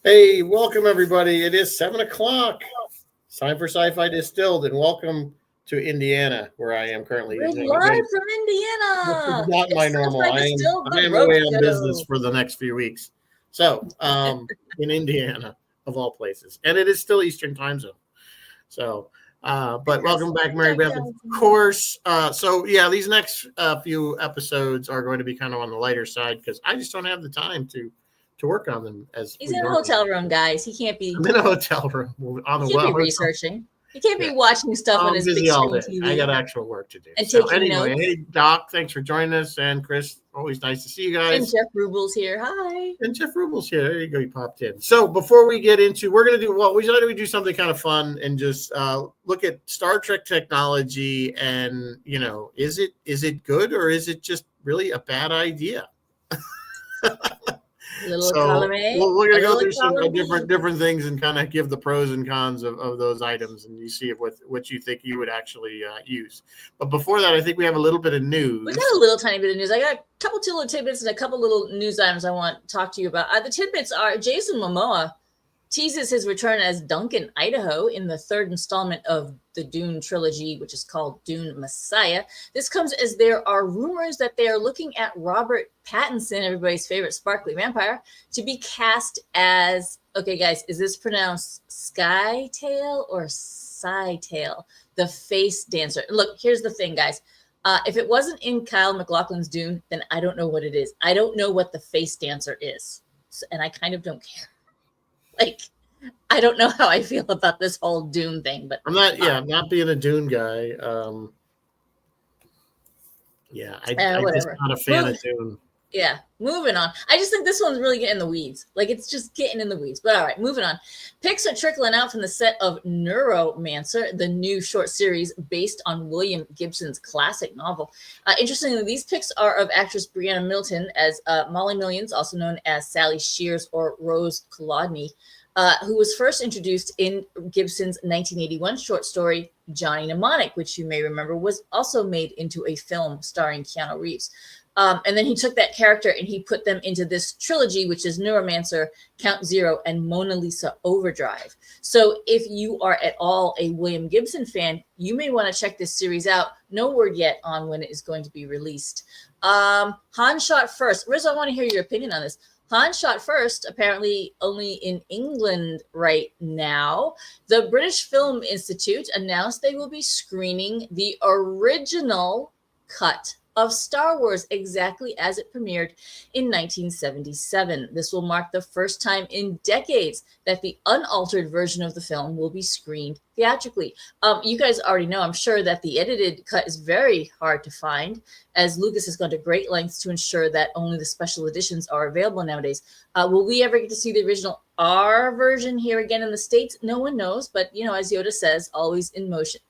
Hey, welcome everybody. It is 7 o'clock. It's time for Sci-Fi Distilled, and welcome to Indiana, where I am currently. We're Again, live from this is Indiana. not my It's normal. Sci-Fi I am Distilled, I the am road away on business show. for the next few weeks. So, in Indiana, of all places, and it is still Eastern Time Zone. So, but welcome back, Mary Beth. Of course. So yeah, these next few episodes are going to be kind of on the lighter side because I just don't have the time to work on them as He's we in a normally. hotel room, guys. He can't be. I'm in a hotel room on He a can't be hotel. researching. He can't Yeah, be watching stuff on I'm his big busy all screen day. I got TV actual work to do. and So taking anyway, notes. hey Doc, thanks for joining us, and Chris, always nice to see you And guys. Jeff Rubel's here. Hi. And Jeff Rubel's here. There you go. He popped in. So before we get into, we're gonna do well. We thought we do something kind of fun and just look at Star Trek technology, and is it good or is it just really a bad idea? Little So column A, we're a going to go little through some column different B. different things and kind of give the pros and cons of those items, and you see if what you think you would actually use. But before that, I think we have a little bit of We got news. a little tiny bit of news. I got a couple little tidbits and a couple little news items I want to talk to you about. The tidbits are Jason Momoa teases his return as Duncan Idaho in the third installment of the Dune trilogy, which is called Dune Messiah. This comes as there are rumors that they are looking at Robert Pattinson, everybody's favorite sparkly vampire, to be cast as, okay, guys, is this pronounced Skytail or Scytail? The face dancer. Look, here's the thing, guys. If it wasn't in Kyle MacLachlan's Dune, then I don't know what it is. I don't know what the face dancer is. And I kind of don't care. Like, I don't know how I feel about this whole Dune thing, but I'm not being a Dune guy. I just whatever. not a fan of Dune. Yeah, moving on. I just think this one's really getting in the weeds. Like, it's just getting in the weeds. But all right, moving on. Pics are trickling out from the set of Neuromancer, the new short series based on William Gibson's classic novel. Interestingly, these pics are of actress Brianna Milton as Molly Millions, also known as Sally Shears or Rose Kolodny, who was first introduced in Gibson's 1981 short story, Johnny Mnemonic, which you may remember was also made into a film starring Keanu Reeves. And then he took that character and he put them into this trilogy, which is Neuromancer, Count Zero, and Mona Lisa Overdrive. So if you are at all a William Gibson fan, you may want to check this series out. No word yet on when it is going to be released. Han shot first. Riz, I want to hear your opinion on this. Han shot first, apparently only in England right now. The British Film Institute announced they will be screening the original cut of Star Wars exactly as it premiered in 1977. This will mark the first time in decades that the unaltered version of the film will be screened theatrically. You guys already know, I'm sure, that the edited cut is very hard to find, as Lucas has gone to great lengths to ensure that only the special editions are available nowadays. Will we ever get to see the original R version here again in the States? No one knows, but as Yoda says, always in motion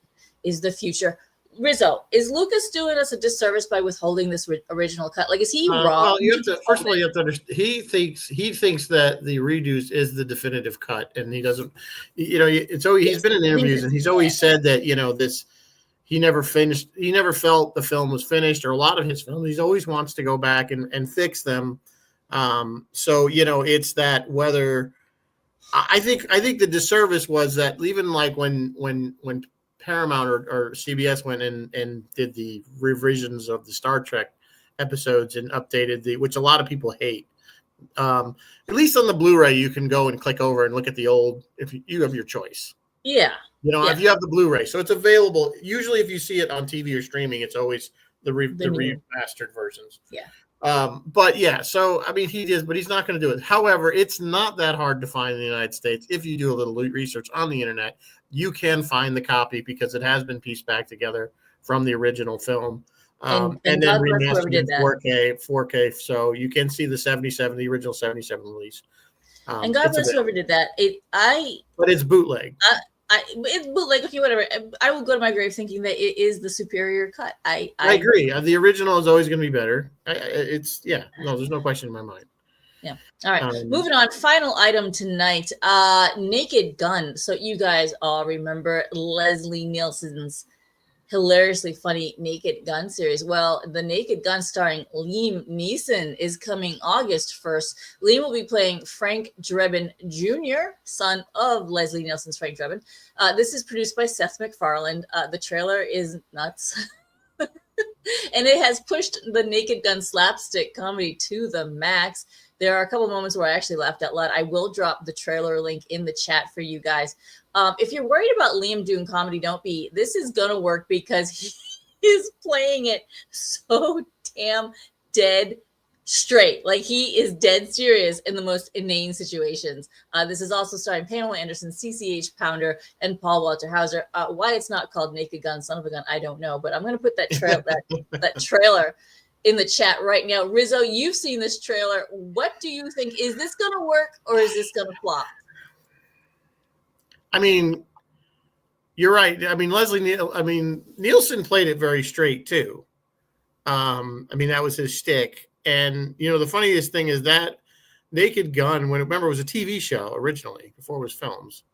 is the future. Rizzo, is Lucas doing us a disservice by withholding this original cut? Like, is he wrong? Well, you have to first of all you have to understand. He thinks that the reduced is the definitive cut, and he doesn't. It's always he's been in interviews, and he's always said that this he never finished. He never felt the film was finished, or a lot of his films. He always wants to go back and fix them. So it's that whether I think the disservice was that even like when Paramount or CBS went and did the revisions of the Star Trek episodes and updated which a lot of people hate. At least on the Blu-ray, you can go and click over and look at the old if you have your choice. Yeah. If you have the Blu-ray, so it's available. Usually, if you see it on TV or streaming, it's always the remastered versions. Yeah. But yeah, so I mean, he is, but he's not going to do it. However, it's not that hard to find in the United States. If you do a little research on the internet, you can find the copy because it has been pieced back together from the original film, and then remastered in 4K. So you can see the 77, the original 77 release. And God bless whoever did that. But it's bootleg. It's bootleg. Okay, whatever. I will go to my grave thinking that it is the superior cut. I agree. The original is always going to be better. There's no question in my mind. Yeah. All right. Moving on. Final item tonight. Naked Gun. So you guys all remember Leslie Nielsen's hilariously funny Naked Gun series. Well, the Naked Gun starring Liam Neeson is coming August 1st. Liam will be playing Frank Drebin Jr., son of Leslie Nielsen's Frank Drebin. This is produced by Seth MacFarlane. The trailer is nuts. And it has pushed the Naked Gun slapstick comedy to the max. There are a couple moments where I actually laughed out loud. I will drop the trailer link in the chat for you guys. If you're worried about Liam doing comedy, don't be. This is going to work because he is playing it so damn dead straight. Like, he is dead serious in the most inane situations. This is also starring Pamela Anderson, CCH Pounder, and Paul Walter Hauser. Why it's not called Naked Gun, Son of a Gun, I don't know. But I'm going to put that trailer in the chat right now. Rizzo, you've seen this trailer. What do you think? Is this going to work or is this going to flop? I mean, you're right. I mean, Nielsen played it very straight too. I mean, that was his shtick. And, you know, the funniest thing is that Naked Gun, remember, it was a TV show originally before it was films.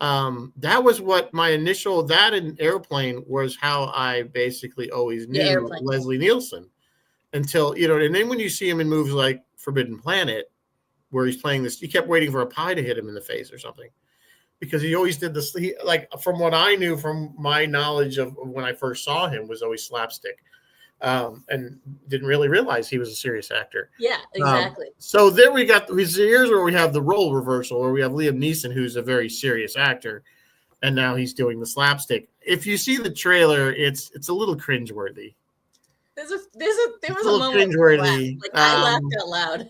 That was what my initial, that and Airplane was how I basically always knew Leslie Nielsen until, you know, and then when you see him in movies like Forbidden Planet, where he's playing this, you kept waiting for a pie to hit him in the face or something. Because he always did this, like, from what I knew from my knowledge of when I first saw him, was always slapstick, and didn't really realize he was a serious actor. Yeah, exactly. So there we got, here's where we have the role reversal, where we have Liam Neeson, who's a very serious actor, and now he's doing the slapstick. If you see the trailer, it's a little cringeworthy. There was a moment cringeworthy. Like, I laughed out loud.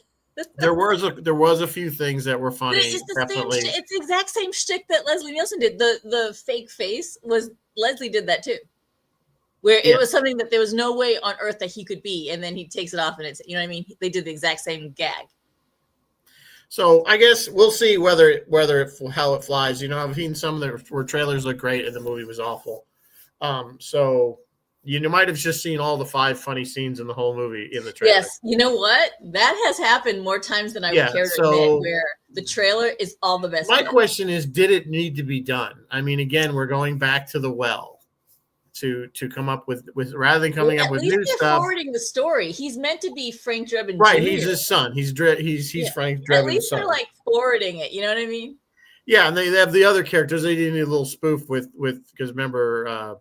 There was a few things that were funny. It's the exact same shtick that Leslie Nielsen did. The fake face was, Leslie did that too, where it was something that there was no way on earth that he could be, and then he takes it off, and it's, you know what I mean? They did the exact same gag. So I guess we'll see how it flies. You know, I've seen some where trailers look great and the movie was awful. So you might have just seen all the 5 funny scenes in the whole movie in the trailer. Yes, you know what? That has happened more times than I would care to admit, where the trailer is all the best. My question is, did it need to be done? I mean, again, we're going back to the well to come up with rather than coming up with new stuff. Forwarding the story. He's meant to be Frank Drebin Right, Jr. He's his son. He's Frank Drebin's son. At least they're like forwarding it. You know what I mean? Yeah, and they have the other characters. They did a little spoof with because remember.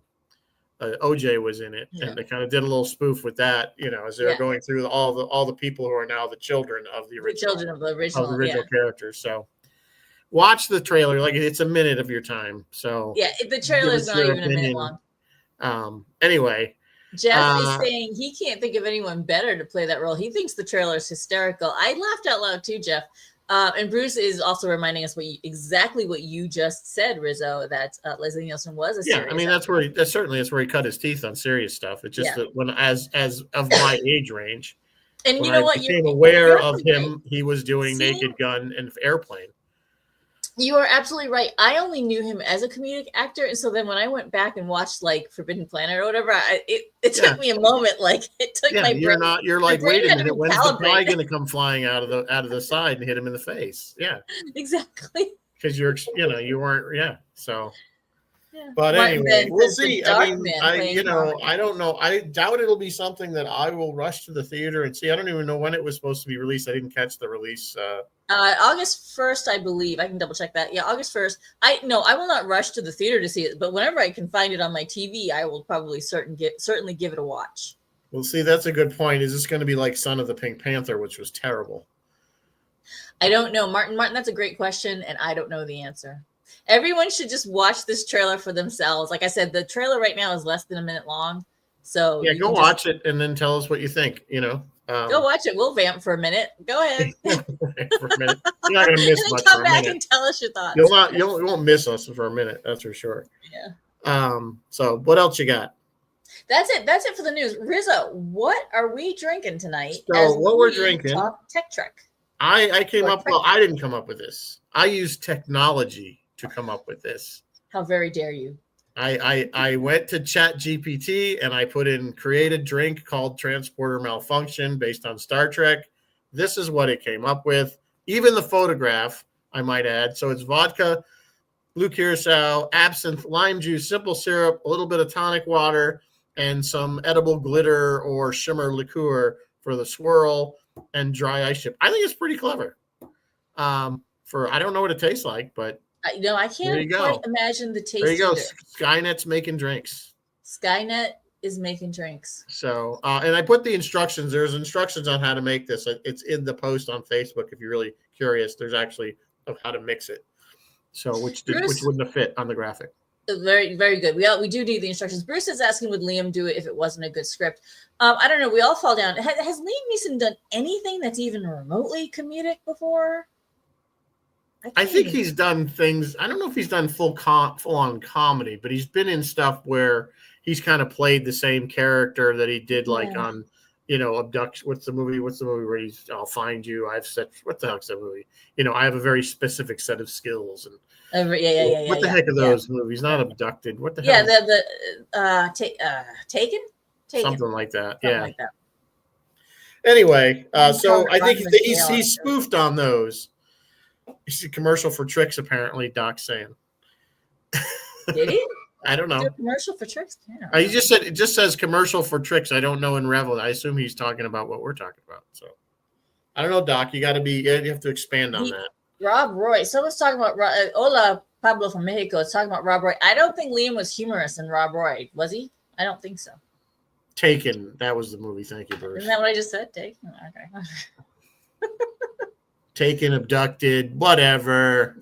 OJ was in it, and they kind of did a little spoof with that, you know, as they were going through all the people who are now the children of the original characters. So watch the trailer, like it's a minute of your time. So the trailer is not even a minute long. Anyway, Jeff is saying he can't think of anyone better to play that role. He thinks the trailer is hysterical. I laughed out loud too, Jeff. And Bruce is also reminding us exactly what you just said, Rizzo, that Leslie Nielsen was a serious I mean, actor. that's where he cut his teeth on serious stuff. It's just that when as of my age range, and you know what, became aware of him, he was doing Naked Gun and Airplane. You are absolutely right. I only knew him as a comedic actor, and so then when I went back and watched like Forbidden Planet or whatever, it took me a moment. Like it took my brain. You're like, wait a minute, when's the pie going to come flying out of the side and hit him in the face? Yeah, exactly. Because you weren't. So. Yeah. But anyway, we'll see. I mean, I don't know. I doubt it'll be something that I will rush to the theater and see. I don't even know when it was supposed to be released. I didn't catch the release. August 1st, I believe. I can double check that. Yeah, August 1st. I will not rush to the theater to see it, but whenever I can find it on my TV, I will probably certainly give it a watch. Well, see, that's a good point. Is this going to be like Son of the Pink Panther, which was terrible? I don't know, Martin. That's a great question, and I don't know the answer. Everyone should just watch this trailer for themselves. Like I said, the trailer right now is less than a minute long. So go watch it and then tell us what you think. Go watch it. We'll vamp for a minute. Go ahead. For a minute. You're not going to miss much. Come back and tell us your thoughts. You won't miss us for a minute. That's for sure. Yeah. So what else you got? That's it. That's it for the news. Rizzo, what are we drinking tonight? So what we're drinking? Tech Trek. I came up. Well, I didn't come up with this. I used technology to come up with this. How very dare you? I went to ChatGPT and I put in create a drink called Transporter Malfunction based on Star Trek. This is what it came up with. Even the photograph, I might add. So it's vodka blue curacao, absinthe, lime juice, simple syrup, a little bit of tonic water, and some edible glitter or shimmer liqueur for the swirl, and dry ice chip. I think it's pretty clever. I don't know what it tastes like, but I there can't you quite go. imagine the There you taste go. either. Skynet's making drinks. Skynet is making drinks. So, and I put the instructions. There's instructions on how to make this. It's in the post on Facebook. If you're really curious, there's actually of how to mix it. So, which wouldn't have fit on the graphic. Very, very good. We do need the instructions. Bruce is asking, would Liam do it if it wasn't a good script? I don't know. We all fall down. Has Liam Neeson done anything that's even remotely comedic before? I think he's done things. I don't know if he's done full on comedy, but he's been in stuff where he's kind of played the same character that he did, like on, Abduction. What's the movie where he's, I'll find you. What the heck's that movie? I have a very specific set of skills. And what the heck are those movies? Not Abducted. What the hell? Yeah, Taken? Something like that. Something like that. Anyway, so I think he's spoofed on those. He's a commercial for Tricks, apparently. Doc's saying. Did he? I don't know. Commercial for Tricks? He just said, it just says commercial for Tricks. I don't know in Revel. I assume he's talking about what we're talking about. So I don't know, Doc. You have to expand on that. Rob Roy. Someone's talking about Hola Pablo from Mexico is talking about Rob Roy. I don't think Liam was humorous in Rob Roy. Was he? I don't think so. Taken. That was the movie. Thank you, Bruce. Isn't that what I just said? Taken. Okay. Taken, abducted, whatever.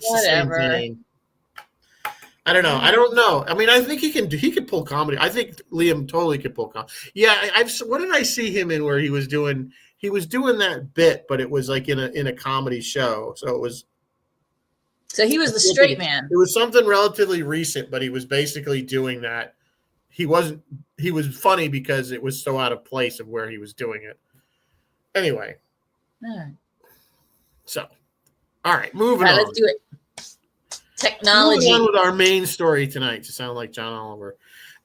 I don't know. I don't know. I mean, I think he can pull comedy. I think Liam totally could pull comedy. Yeah, what did I see him in where he was doing that bit, but it was like in a comedy show. So he was the straight man. It was something relatively recent, but he was basically doing that. He was funny because it was so out of place of where he was doing it. Anyway. All right. So, all right, moving on. Let's do it. Technology. Moving on with our main story tonight to sound like John Oliver.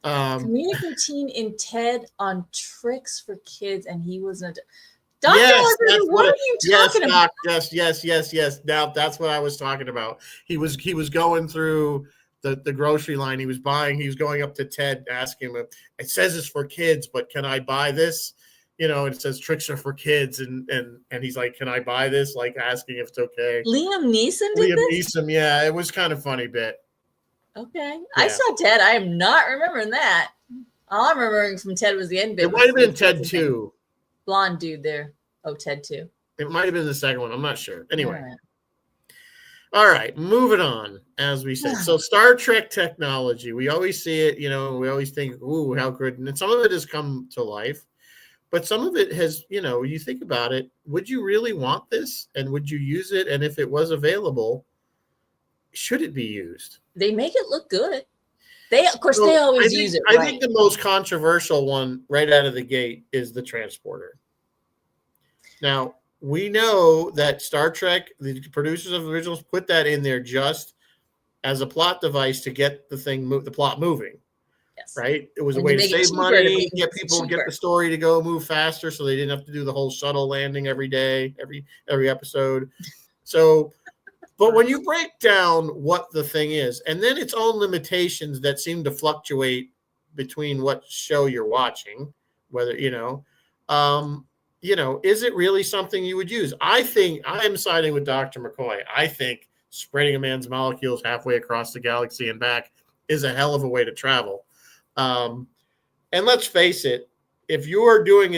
Comedic routine in TED on tricks for kids, and he wasn't. Dr. Oliver, what are you talking about? Yes. Now that's what I was talking about. He was going through the grocery line. He was going up to Ted, asking him, it says it's for kids, but can I buy this? It says tricks are for kids, and he's like, can I buy this? Like asking if it's okay. Liam Neeson did this? Liam Neeson, yeah. It was kind of funny bit. Okay. Yeah. I saw Ted. I am not remembering that. All I'm remembering from Ted was the end bit. It might have been Ted 2. Blonde dude there. Oh, Ted 2. It might have been the second one. I'm not sure. Anyway. All right. Moving on, as we said. So Star Trek technology. We always see it, we always think, ooh, how good. And some of it has come to life. But some of it has, you think about it, would you really want this? And would you use it? And if it was available, should it be used? They make it look good. They always use it. I think the most controversial one right out of the gate is the transporter. Now, we know that Star Trek, the producers of the originals, put that in there just as a plot device to get the plot moving. Yes. Right? It was a way to save money, get the story to go move faster so they didn't have to do the whole shuttle landing every day, every episode. So, but when you break down what the thing is, and then its own limitations that seem to fluctuate between what show you're watching, whether, is it really something you would use? I think I am siding with Dr. McCoy. I think spreading a man's molecules halfway across the galaxy and back is a hell of a way to travel. And let's face it, if you're doing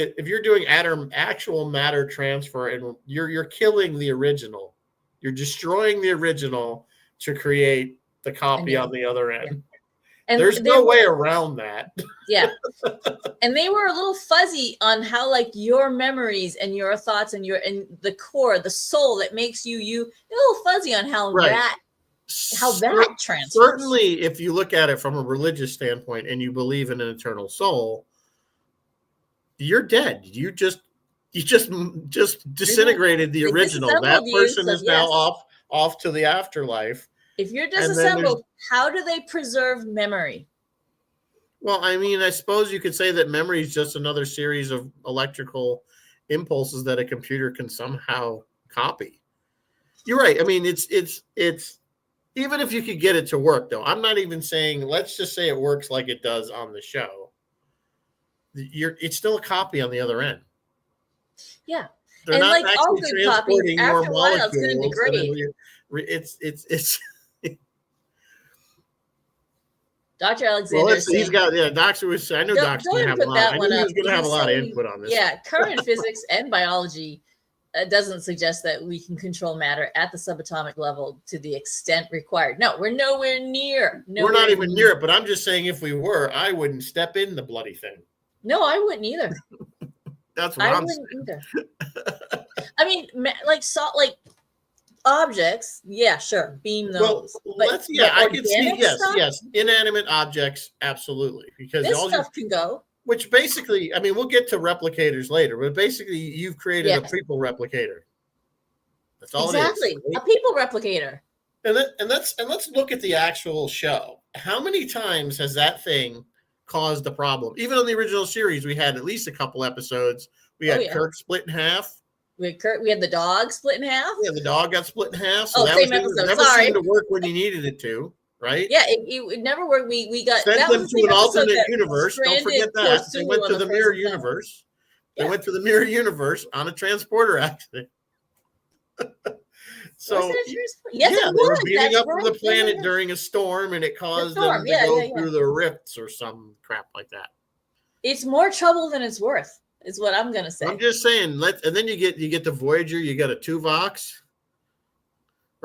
actual matter transfer and you're killing the original, you're destroying the original to create the copy on the other end. And there's no way around that. Yeah. And they were a little fuzzy on how your memories and your thoughts and the core, the soul that makes you, they're a little fuzzy on how that transfers. Certainly, if you look at it from a religious standpoint and you believe in an eternal soul, you're dead. You just disintegrated the original. That person is now off to the afterlife. If you're disassembled, how do they preserve memory? Well, I mean, I suppose you could say that memory is just another series of electrical impulses that a computer can somehow copy. You're right. I mean, it's Even if you could get it to work, though, I'm not even saying. Let's just say it works like it does on the show. It's still a copy on the other end. Yeah. They're And not like all actually good copies, transporting more after a while, it's going to molecules. degrade. It's. Dr. Well, Alexander is he's saying, got Doctor was. I know Doc's don't going to even have a put lot. that I one knew he up. was going to have a He's lot of saying, input on this. yeah, current physics and biology doesn't suggest that we can control matter at the subatomic level to the extent required. No, we're nowhere near. We're not even near it, but I'm just saying if we were, I wouldn't step in the bloody thing. No, I wouldn't either. That's what I'm saying. Either. I mean, like objects, yeah, sure, beam those. Well, I can see, yes, inanimate objects, absolutely, because this stuff can go. Which basically, I mean, we'll get to replicators later, but basically, you've created a people replicator. That's all exactly. it is. Right? A people replicator. And let's look at the actual show. How many times has that thing caused a problem? Even on the original series, we had at least a couple episodes. We had Kirk split in half. We had the dog split in half. Yeah, the dog got split in half. So same episode. Never seemed to work when you needed it to. Right? Yeah, it never worked. We got sent them to an alternate universe. Don't forget that they went to the mirror universe. They went to the mirror universe on a transporter accident. So yes, they were beaming up from the planet during a storm, and it caused them to go through the rifts or some crap like that. It's more trouble than it's worth, is what I'm gonna say. I'm just saying. And then you get the Voyager. You got a Tuvox.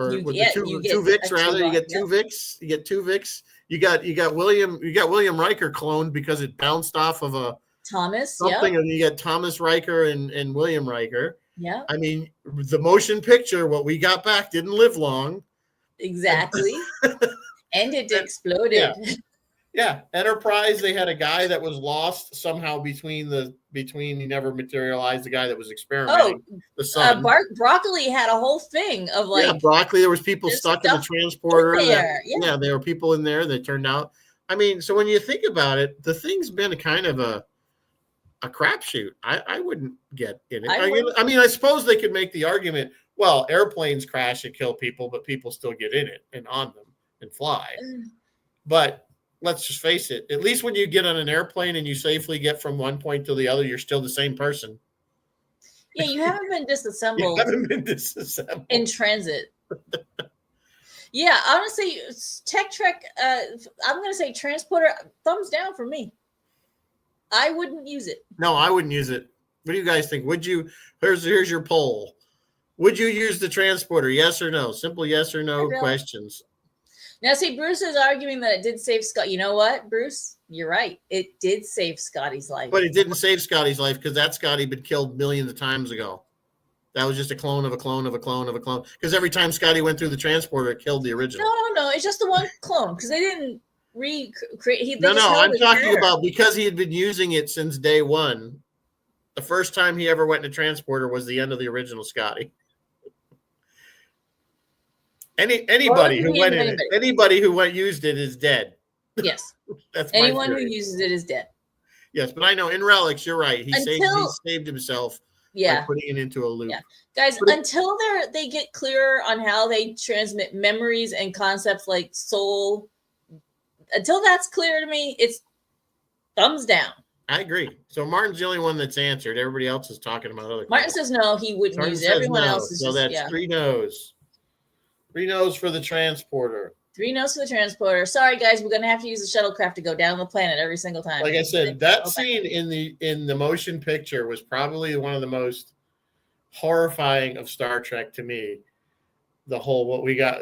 Or two Vix rather. You get two Vix. You get two Vix. You got William Riker cloned because it bounced off of a Thomas something, and you got Thomas Riker and William Riker. Yeah. I mean, the motion picture, what we got back didn't live long. Exactly. And it exploded. Yeah. Enterprise, they had a guy that was lost somehow between he never materialized, the guy that was experimenting. The sun. Broccoli had a whole thing of Broccoli, there was people stuck in the transporter. There were people in there that turned out. I mean, so when you think about it, the thing's been kind of a crapshoot. I wouldn't get in it. I mean, I suppose they could make the argument, well, airplanes crash and kill people, but people still get in it and on them and fly. But let's just face it, at least when you get on an airplane and you safely get from one point to the other, you're still the same person. Yeah, you haven't been disassembled. In transit. Yeah, honestly, Tech Trek, I'm going to say transporter, thumbs down for me. I wouldn't use it. No, I wouldn't use it. What do you guys think? Would you? Here's your poll. Would you use the transporter? Yes or no? Simple yes or no questions. Now, see, Bruce is arguing that it did save Scott. You know what, Bruce? You're right. It did save Scotty's life. But it didn't save Scotty's life because that Scotty had been killed millions of times ago. That was just a clone of a clone of a clone of a clone. Because every time Scotty went through the transporter, it killed the original. No. It's just the one clone because they didn't recreate. I'm talking about because he had been using it since day one. The first time he ever went in a transporter was the end of the original Scotty. Anybody who went in it, anybody who used it is dead. Yes. That's anyone who uses it is dead. Yes, but I know in Relics, you're right. He saved himself by putting it into a loop. Yeah. Guys, until they get clearer on how they transmit memories and concepts like soul, until that's clear to me, it's thumbs down. I agree. So Martin's the only one that's answered. Everybody else is talking about other Martin says no, he wouldn't use it. Everyone else is that's 3 no's. 3 no's for the transporter. 3 no's for the transporter. Sorry, guys, we're gonna have to use the shuttlecraft to go down the planet every single time. Like I said, that scene in the motion picture was probably one of the most horrifying of Star Trek to me. The whole what we got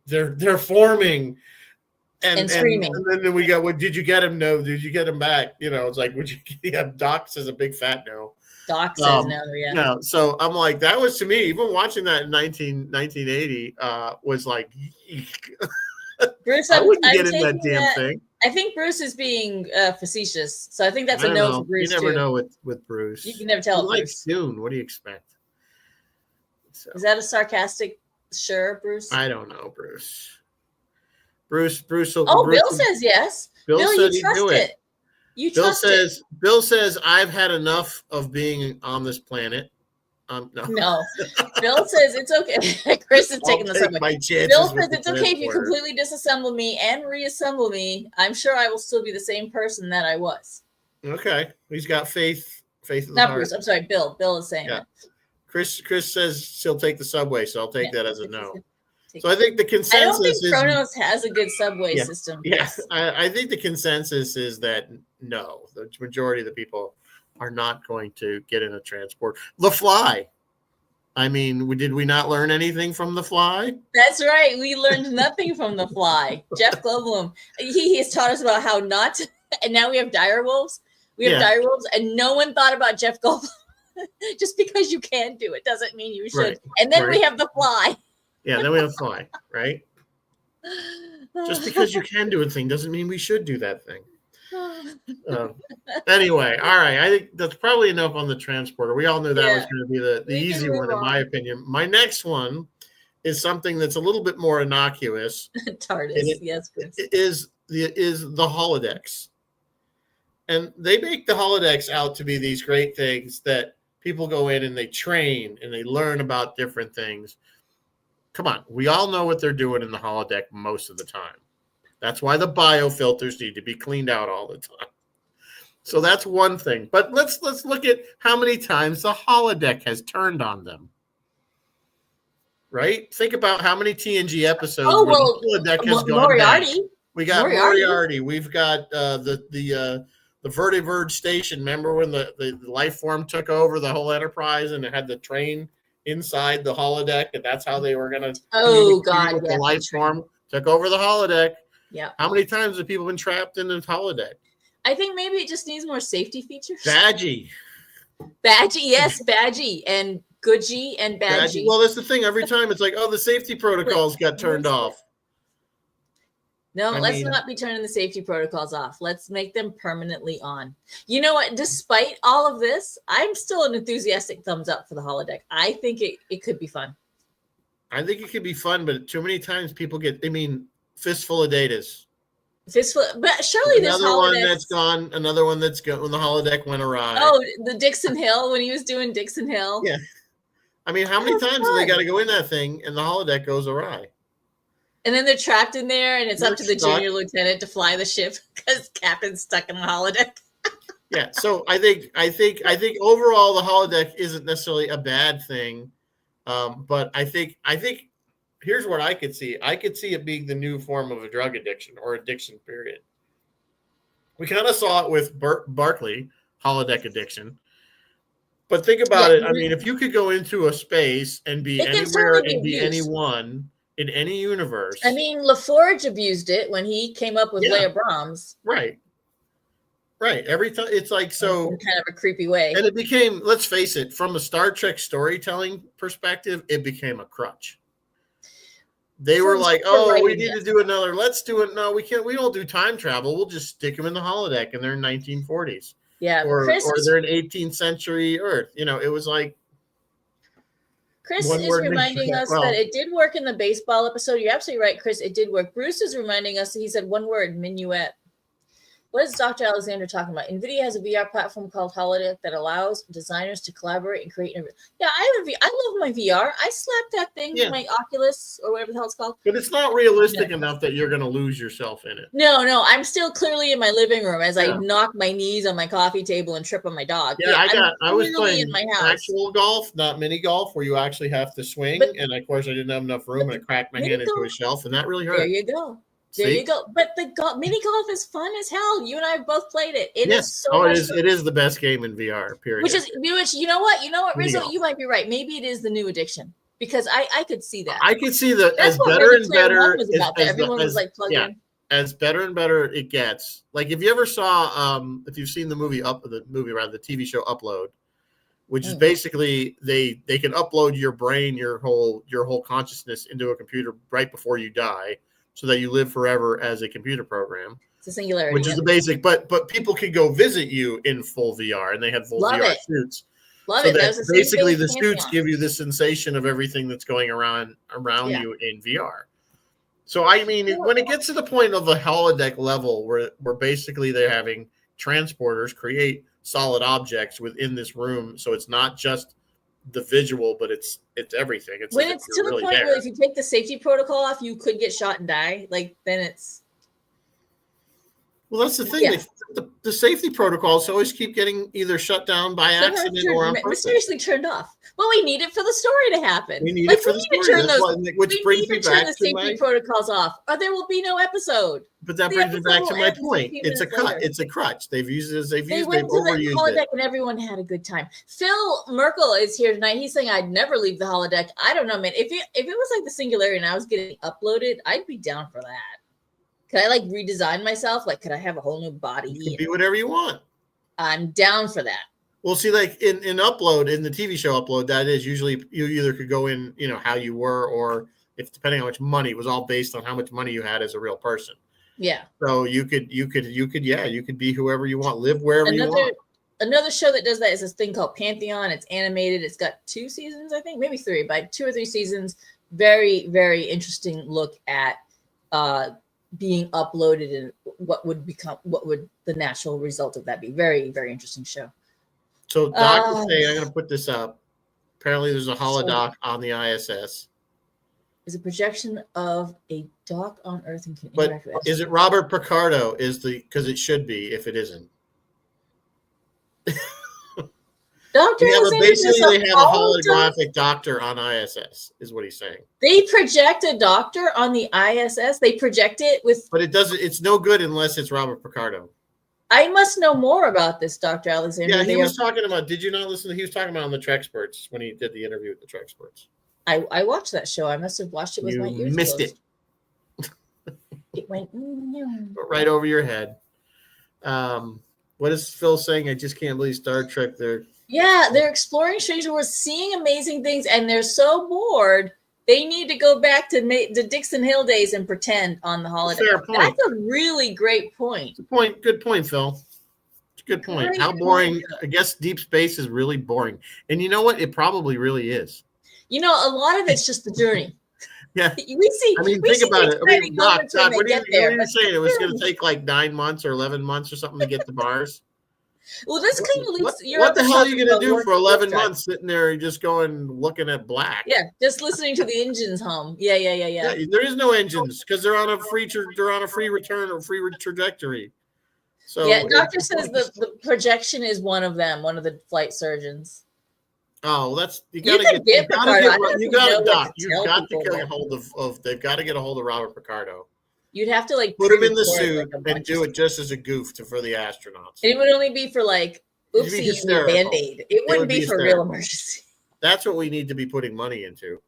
they're forming and screaming, and then we got what did you get him? No, did you get him back? You know, it's like would you have Doc says a big fat no. Doc says no, yeah. No, so I'm like, that was to me, even watching that in 1980, was like, Bruce, I wouldn't get in that damn thing. I think Bruce is being facetious, so I think that's a no for Bruce. You never know with Bruce. You can never tell. Like soon, what do you expect? So. Is that a sarcastic? Sure, Bruce. I don't know, Bruce. Bill says yes. Bill said you trust it. Bill says, I've had enough of being on this planet. No. No. Bill says it's okay. Chris is taking the subway. My chances Bill with says the it's okay if you transporter. completely disassemble me and reassemble me. I'm sure I will still be the same person that I was. Okay, he's got faith in the Not heart. Bruce. I'm sorry, Bill. Bill is saying that. Chris says she'll take the subway, so I'll take that as a no. So I it. think the consensus I don't think is Kronos has a good subway system. Yes, I think the consensus is that no, the majority of the people are not going to get in a transport. The Fly. I mean, did we not learn anything from The Fly? That's right. We learned nothing from The Fly. Jeff Goldblum, he has taught us about how not to, and now we have dire wolves. We have dire wolves, and no one thought about Jeff Goldblum. Just because you can do it doesn't mean you should. Right. And then we have The Fly. Yeah, then we have Fly, right? Just because you can do a thing doesn't mean we should do that thing. Anyway, all right. I think that's probably enough on the transporter. We all knew that was going to be the easy one, in my opinion. My next one is something that's a little bit more innocuous. TARDIS, yes, Chris. Is the holodecks. And they make the holodecks out to be these great things that people go in and they train and they learn about different things. Come on, we all know what they're doing in the holodeck most of the time. That's why the biofilters need to be cleaned out all the time. So that's one thing. But let's look at how many times the holodeck has turned on them. Right? Think about how many TNG episodes the holodeck has gone Moriarty. Back. We got Moriarty. We've got the Vertiverge station. Remember when the life form took over the whole Enterprise and it had the train inside the holodeck, and that's how they were going to with the life form took over the holodeck. Yeah. How many times have people been trapped in the holodeck? I think maybe it just needs more safety features. Badgie, yes, Badgie and Goodgie and Badgie. Well, that's the thing. Every time it's like, oh, the safety protocols got turned off. No, let's not be turning the safety protocols off. Let's make them permanently on. You know what? Despite all of this, I'm still an enthusiastic thumbs up for the holodeck. I think it could be fun. I think it could be fun, but too many times people get, fistful of datas. But surely there's another one that's gone. Another one that's gone when the holodeck went awry. Oh, the Dixon Hill, when he was doing Dixon Hill. Yeah. How many times have they got to go in that thing and the holodeck goes awry? And then they're trapped in there, and it's up to the junior lieutenant to fly the ship because Captain's stuck in the holodeck. Yeah, so I think overall the holodeck isn't necessarily a bad thing, but I think here's what I could see. I could see it being the new form of a drug addiction or addiction. Period. We kind of saw it with Barkley holodeck addiction, but think about it. I mean, if you could go into a space and be anywhere and be anyone. In any universe. I mean, LaForge abused it when he came up with Leia Brahms. Right. Every time it's like so in kind of a creepy way. And it became, let's face it, from a Star Trek storytelling perspective, it became a crutch. They were like, oh, we need to do another. Let's do it. No, we can't. We don't do time travel. We'll just stick them in the holodeck and they're in 1940s. Yeah. Or they're in 18th century Earth. It was like, Chris is reminding us that it did work in the baseball episode. You're absolutely right, Chris. It did work. Bruce is reminding us that he said one word, minuet. What is Dr. Alexander talking about? NVIDIA has a VR platform called Holodeck that allows designers to collaborate and create. Yeah, I love my VR. I slapped that thing, my Oculus or whatever the hell it's called. But it's not realistic enough that you're going to lose yourself in it. No. I'm still clearly in my living room as I knock my knees on my coffee table and trip on my dog. Yeah, I was playing in my house. Actual golf, not mini golf, where you actually have to swing. And of course, I didn't have enough room, and I cracked my hand into a shelf, and that really hurt. There you go. There you go. But the mini golf is fun as hell. You and I have both played it. It is so much fun. It is the best game in VR, period. Which you know what, Rizzo, you might be right. Maybe it is the new addiction. Because I could see that. I could see that as better and better. Everyone was like plugged in. As better and better it gets. Like if you ever saw if you've seen the TV show Upload, which is basically they can upload your brain, your whole consciousness into a computer right before you die, so that you live forever as a computer program. It's a singularity. Which is the basic, but people can go visit you in full VR, and they have full VR suits. Love it. Basically, the suits give you the sensation of everything that's going around you in VR. So, I mean, when it gets to the point of the holodeck level where basically they're having transporters create solid objects within this room, so it's not just the visual, but it's everything. It's when as if it's to you're the really point there. where if you take the safety protocol off, you could get shot and die. Like then it's Well, that's the thing. Yeah. The safety protocols always keep getting either shut down by somehow accident or on purpose. mysteriously turned off. Well, we need it for the story to happen. We need Like, it for we the need to story. turn That's those. why, which We brings need me to turn back the to safety my. protocols off, or there will be no episode. But that The brings me episode back to will my end a point. few It's a minutes cut. later. It's a crutch. They've used it as they've They used. went They've to the overused holodeck it. and everyone had a good time. Phil Merkel is here tonight. He's saying I'd never leave the holodeck. I don't know, man. If it was like the Singularity and I was getting uploaded, I'd be down for that. Could I like redesign myself? Like, could I have a whole new body? You can be whatever you want. I'm down for that. Well, see, like in upload, in the TV show upload, that is usually you either could go in, how you were, or if depending on how much money, it was all based on how much money you had as a real person. Yeah. So you could be whoever you want, live wherever you want. Another show that does that is this thing called Pantheon. It's animated. It's got 2 seasons, I think, maybe 3, but 2 or 3 seasons. Very, very interesting look at being uploaded and what would the natural result of that be. Very, very interesting show. So Doc is saying, I'm going to put this up. Apparently there's a holodoc on the ISS. Is a projection of a dock on Earth and can but interact with is it Robert Picardo? Because it should be if it isn't. Doctor basically they have a holographic doctor on ISS, is what he's saying. They project a doctor on the ISS. They project it with. But it doesn't. It's no good unless it's Robert Picardo. I must know more about this, Dr. Alexander. Yeah, he was talking about. Did you not listen? He was talking about on the Trexperts when he did the interview with the Trexperts. I watched that show. I must have watched it with my ears closed. You missed it. It went right over your head. What is Phil saying? I just can't believe Star Trek. They're exploring strange worlds, seeing amazing things, and they're so bored. They need to go back to the Dixon Hill days and pretend on the holiday. Fair point. That's a really great point. Good point, Phil. It's a good point. Great How boring? I guess deep space is really boring. And you know what? It probably really is. A lot of it's just the journey. Yeah. We see. I mean, think about it. I mean, Doc, what are you saying? It was going to take like 9 months or 11 months or something to get to Mars? Well, this kind of leads. What the hell are you going to do for 11 months sitting there just looking at black? Yeah, just listening to the engines hum. Yeah. There is no engines because they're on a free return or free trajectory. So yeah, doctor says the projection is one of them, one of the flight surgeons. Oh, that's you got to get You've got to get a hold of Robert Picardo. You'd have to put him in the suit and do it just as a goof for the astronauts. And it would only be for oopsie Band-Aid. It wouldn't be for real emergency. That's what we need to be putting money into.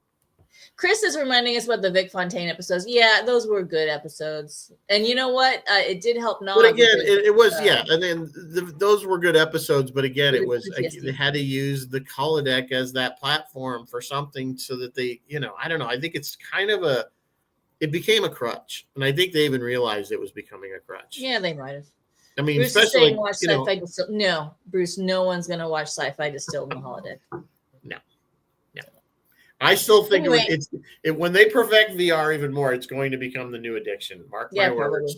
Chris is reminding us about the Vic Fontaine episodes. Yeah, those were good episodes. And you know what? It did help not. But again, it was, and then those were good episodes. But again, it was they had to use the holodeck as that platform for something so that they, I don't know. I think it's kind of it became a crutch. And I think they even realized it was becoming a crutch. Yeah, they might have. I mean, Bruce especially, is saying watch Sci-Fi Distilled. No, Bruce, no one's going to watch Sci-Fi Distilled in the holodeck. No. I still think when they perfect VR even more, it's going to become the new addiction. Mark my words.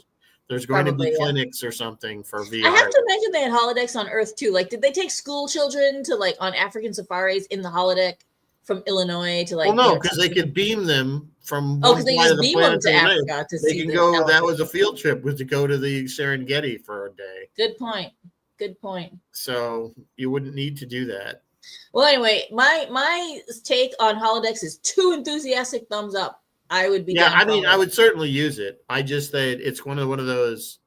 There's going to be clinics or something for VR. I have to imagine they had holodecks on Earth too. Did they take school children to on African safaris in the holodeck from Illinois to Well, no, because they could beam them from one side of the planet to Africa to see. They can go. That was a field trip. Was to go to the Serengeti for a day. Good point. So you wouldn't need to do that. Well, anyway, my take on holodecks is 2 enthusiastic thumbs up. I would be. Yeah, I mean, I would certainly use it. I just say it's one of those.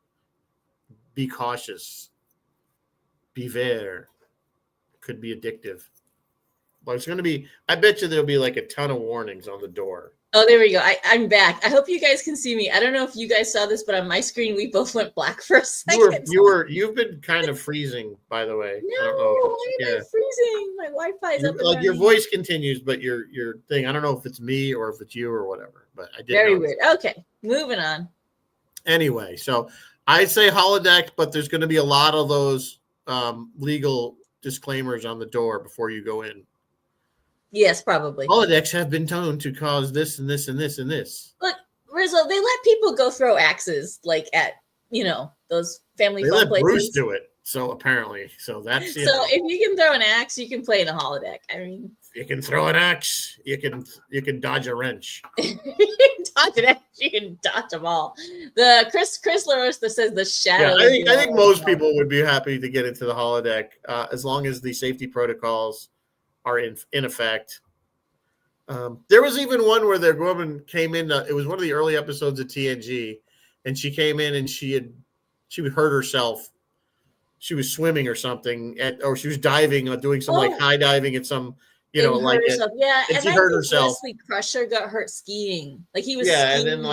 Be cautious. Beware. Could be addictive. But it's going to be. I bet you there'll be a ton of warnings on the door. Oh, there we go. I'm back. I hope you guys can see me. I don't know if you guys saw this, but on my screen, we both went black for a second. You've been kind of freezing, by the way. No, I'm not freezing. My Wi-Fi is up and running. Your voice continues, but your thing. I don't know if it's me or if it's you or whatever. But I did. Very weird. Okay, moving on. Anyway, so I'd say holodeck, but there's going to be a lot of those legal disclaimers on the door before you go in. Yes, probably. Holodecks have been known to cause this and this and this and this. Look, Rizzo, they let people go throw axes at those family fun places. They let Bruce do it. So apparently, that's So if you can throw an axe, you can play in a holodeck. I mean, you can throw an axe, you can dodge a wrench. you can dodge an axe, you can dodge them all. The Chris Larissa says the shadow. Yeah, I think most people would be happy to get into the holodeck as long as the safety protocols are in effect. There was even one where the woman came in. It was one of the early episodes of TNG, and she came in and she hurt herself. She was swimming or something, or she was diving, or doing some like high diving at some, like herself. Yeah, and she hurt herself. Wesley Crusher got hurt skiing. Like he was. Yeah, skiing and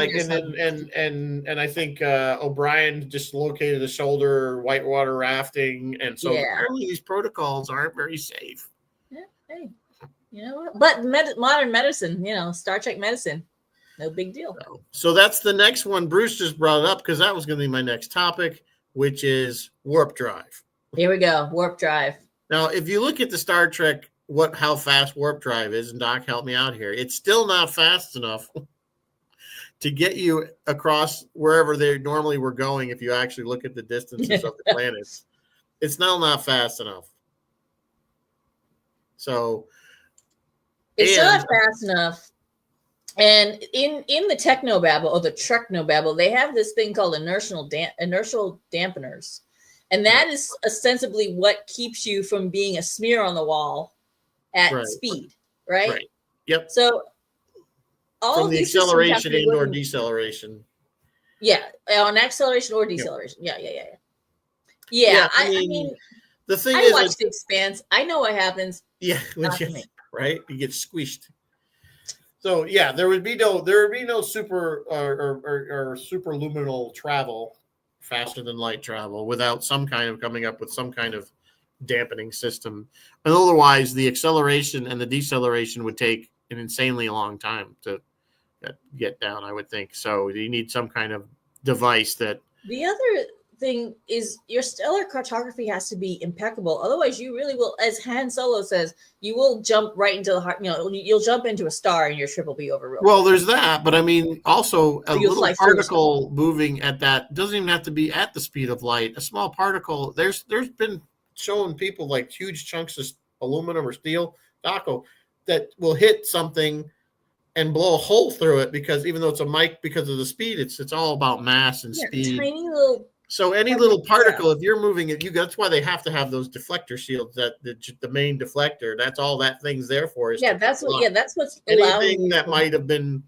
then and I think O'Brien dislocated the shoulder whitewater rafting, and so apparently these protocols aren't very safe. Yeah, hey, you know what? But modern medicine, Star Trek medicine, no big deal. So that's the next one. Bruce just brought it up because that was going to be my next topic, which is warp drive. Here we go, warp drive. Now, if you look at the Star Trek, how fast warp drive is, and Doc, help me out here, it's still not fast enough to get you across wherever they normally were going. If you actually look at the distances of the planets, it's still not fast enough. So it's still not fast enough. And in the technobabble or the Treknobabble, they have this thing called inertial dampeners. And that is ostensibly what keeps you from being a smear on the wall at speed, right? Right. Yep. So all from the acceleration and or deceleration. Yeah, on acceleration or deceleration. Yep. Yeah. I mean, the thing I watched The Expanse. I know what happens. Yeah, right? You get squished. So yeah, there would be no super or superluminal travel, faster than light travel, without coming up with some kind of dampening system. And otherwise, the acceleration and the deceleration would take an insanely long time to get down, I would think. So you need some kind of device that. The other thing is your stellar cartography has to be impeccable. Otherwise, you really will, as Han Solo says, you will jump right into the heart. You'll jump into a star and your trip will be over. Well, there's that, but I mean, also a little particle moving at that doesn't even have to be at the speed of light. A small particle. There's been showing people like huge chunks of aluminum or steel, that will hit something and blow a hole through it, because even though it's a mic, because of the speed, it's all about mass and speed. Tiny little. So any little particle, if you're moving it, that's why they have to have those deflector shields. That the main deflector, that's all that thing's there for. That's what's anything that might have been.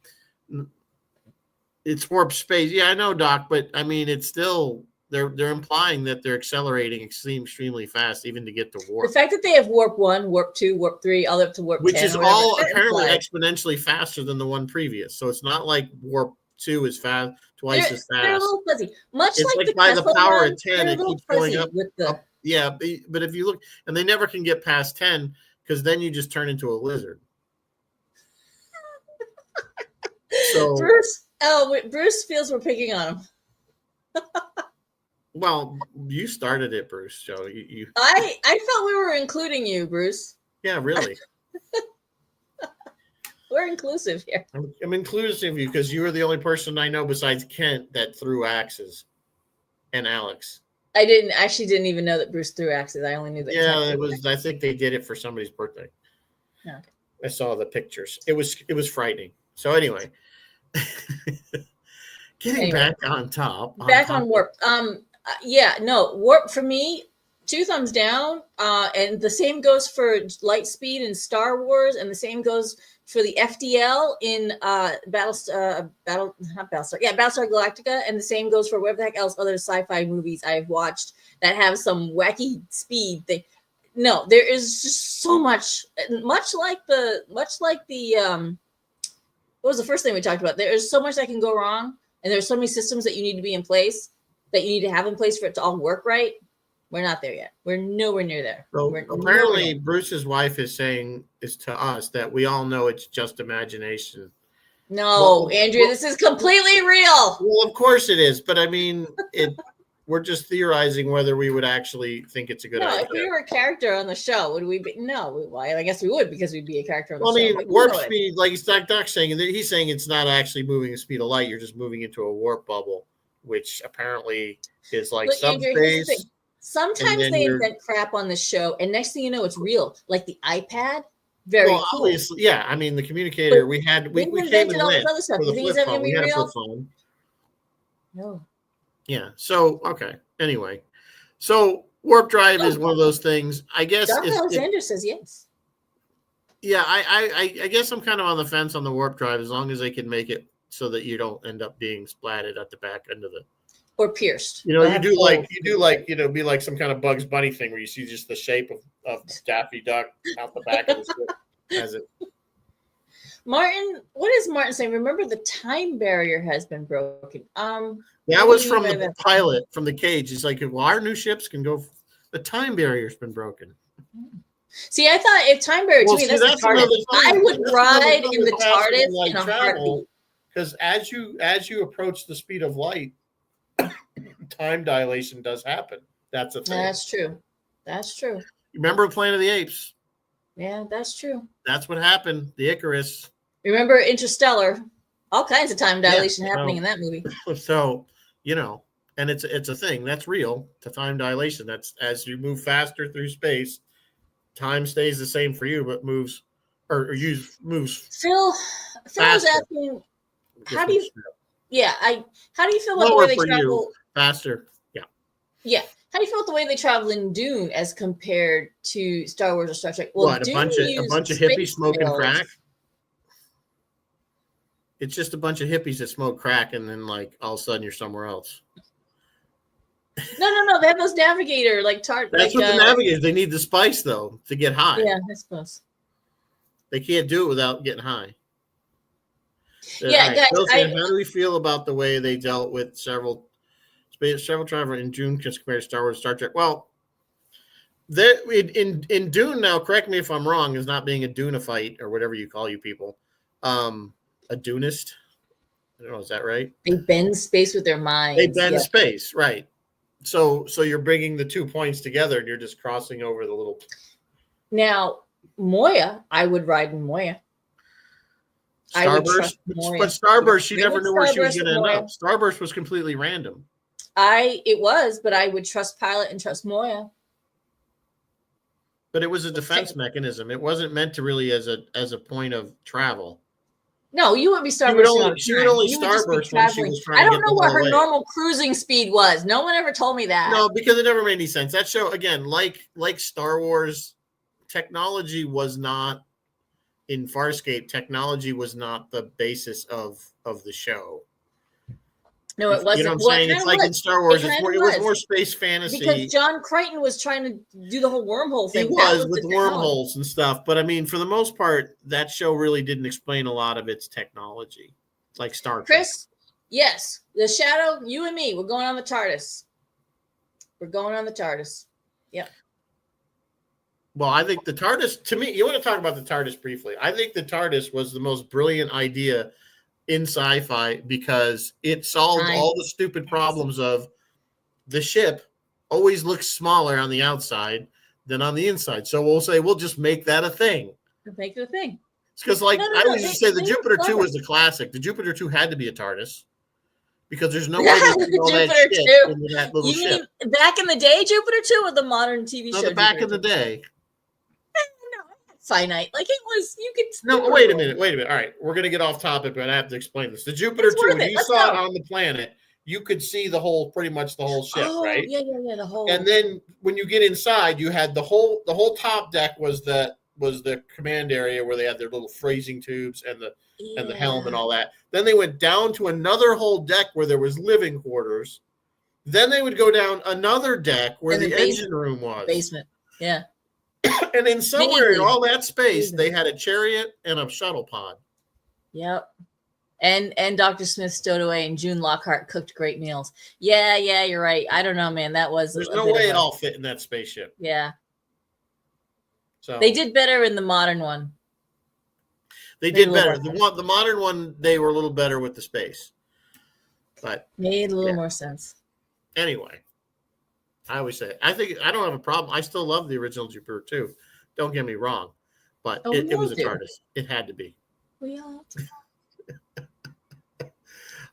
It's warp space. Yeah, I know, Doc, but I mean, it's still they're implying that they're accelerating extremely fast, even to get to warp. The fact that they have warp 1, warp 2, warp 3, all the way up to warp 10, which is all apparently exponentially faster than the one previous. So it's not like warp 2 is twice as fast. They're a little fuzzy. Much it's like by the power one, of 10, it keeps going up. Yeah, but if you look, and they never can get past 10, because then you just turn into a lizard. So Bruce feels we're picking on him. Well, you started it, Bruce. So you. I felt we were including you, Bruce. Yeah, really. We're inclusive here. I'm inclusive of you because you were the only person I know besides Kent that threw axes, and Alex. I didn't even know that Bruce threw axes. I only knew that. Yeah, it was. I think they did it for somebody's birthday. Okay. I saw the pictures. It was frightening. So anyway, back on top. Back on warp. Warp for me, 2 thumbs down. And the same goes for light speed in Star Wars, and the same goes for the FDL in Battlestar Galactica, and the same goes for whatever the heck else other sci-fi movies I've watched that have some wacky speed thing. No, there is just so much, much like the what was the first thing we talked about? There is so much that can go wrong, and there's so many systems that you need to be in place, that you need to have in place for it to all work right. We're not there yet. We're nowhere near there. So apparently Bruce's wife is saying to us that we all know it's just imagination. No, Andrea, this is completely real. Well, of course it is, but I mean, we're just theorizing whether we would actually think it's a good idea. If we were a character on the show, would we be? No, I guess we would, because we'd be a character on the show. I mean, warp speed, like Doc's saying, he's saying it's not actually moving the speed of light. You're just moving into a warp bubble, which apparently is like subspace. Sometimes then they you're invent crap on the show, and next thing you know, it's real. Like the iPad, very well, cool. obviously, yeah. I mean, the communicator But we they've we came invented and all this went other stuff. for You the think it's flip ever phone. gonna We be had a flip real? phone. No. Yeah. So okay. Anyway, so warp drive is one of those things. I guess Doc Alexander says yes. yeah. I guess I'm kind of on the fence on the warp drive as long as they can make it so that you don't end up being splatted at the back end of the. Or pierced. You know, They'll have holes. you know, be like some kind of Bugs Bunny thing where you see just the shape of Daffy Duck out the back of the ship as it. Martin, what is Martin saying? Remember, the time barrier has been broken. That was from the pilot, from the cage. He's like, well, our new ships can go. The time barrier's been broken. See, I thought if time barrier to me, that's the TARDIS. I would ride in the TARDIS in a heartbeat. Because as you approach the speed of light, time dilation does happen. That's a thing. That's true. That's true. Remember Planet of the Apes? Yeah, that's true. That's what happened. The Icarus. Remember Interstellar? All kinds of time dilation happening in that movie. So, you know, and it's a thing that's real. The time dilation. That's as you move faster through space, time stays the same for you, but moves. Phil was asking, how do you? Yeah, how do you feel about the way they travel? Faster. Yeah. How do you feel about the way they travel in Dune as compared to Star Wars or Star Trek? Well, a bunch of hippies smoking crack. It's just a bunch of hippies that smoke crack, and then like all of a sudden you're somewhere else. No. They have those navigator That's what the navigators. They need the spice though to get high. Yeah, I suppose. They can't do it without getting high. Yeah, guys. How do we feel about the way they dealt with several travel in Dune compared to Star Wars, Star Trek? Well, in Dune now, correct me if I'm wrong, is not being a Duneophyte or whatever you call you people, a Dunist. I don't know, is that right? They bend space with their minds. They bend space, right? So you're bringing the 2 points together, and you're just crossing over the little. Now, Moya, I would ride in Moya. Starburst, but Starburst, she never knew where she was going to end up. Starburst was completely random. But I would trust Pilot and trust Moya. But it was a defense mechanism. It wasn't meant to really as a point of travel. No, you wouldn't be Starburst. She would only Starburst when she was trying to get the whole way. I don't know what her normal cruising speed was. No one ever told me that. No, because it never made any sense. That show, again, like Star Wars, technology was not in Farscape. Technology was not the basis of the show. No, it wasn't. You know what I'm saying? It's like in Star Wars, it was more space fantasy. Because John Crichton was trying to do the whole wormhole thing. He was with wormholes and stuff. But I mean, for the most part, that show really didn't explain a lot of its technology, like Star Trek. Chris, yes. The Shadow, you and me, we're going on the TARDIS. Yep. Well, I think the TARDIS, to me, you want to talk about the TARDIS briefly. I think the TARDIS was the most brilliant idea in sci-fi because it solved all the stupid problems of the ship always looks smaller on the outside than on the inside. So we'll just make that a thing. Make it a thing. It's because I always used to say the Jupiter 2 was the classic. The Jupiter 2 had to be a TARDIS because there's no way to do all that shit into that little ship. Mean back in the day, Jupiter 2 or the modern TV show? No, back in the day. Finite, like it was. You could. No, wait a minute. All right, we're gonna get off topic, but I have to explain this. The Jupiter 2, when you saw it on the planet, you could see pretty much the whole ship, right? Yeah, the whole. And then when you get inside, you had the whole top deck was the command area where they had their little freezing tubes and the helm and all that. Then they went down to another whole deck where there was living quarters. Then they would go down another deck where the engine room was. Basement. Yeah. And then somewhere in all that space, they had a chariot and a shuttle pod. Yep. And Dr. Smith stowed away and June Lockhart cooked great meals. Yeah, you're right. I don't know, man. There's no way it all fit in that spaceship. Yeah. So they did better in the modern one. They did better. The modern one, they were a little better with the space. But made a little more sense. Anyway. I always say, I don't have a problem. I still love the original Jupiter 2. Don't get me wrong. But it was a TARDIS. It had to be. We all do.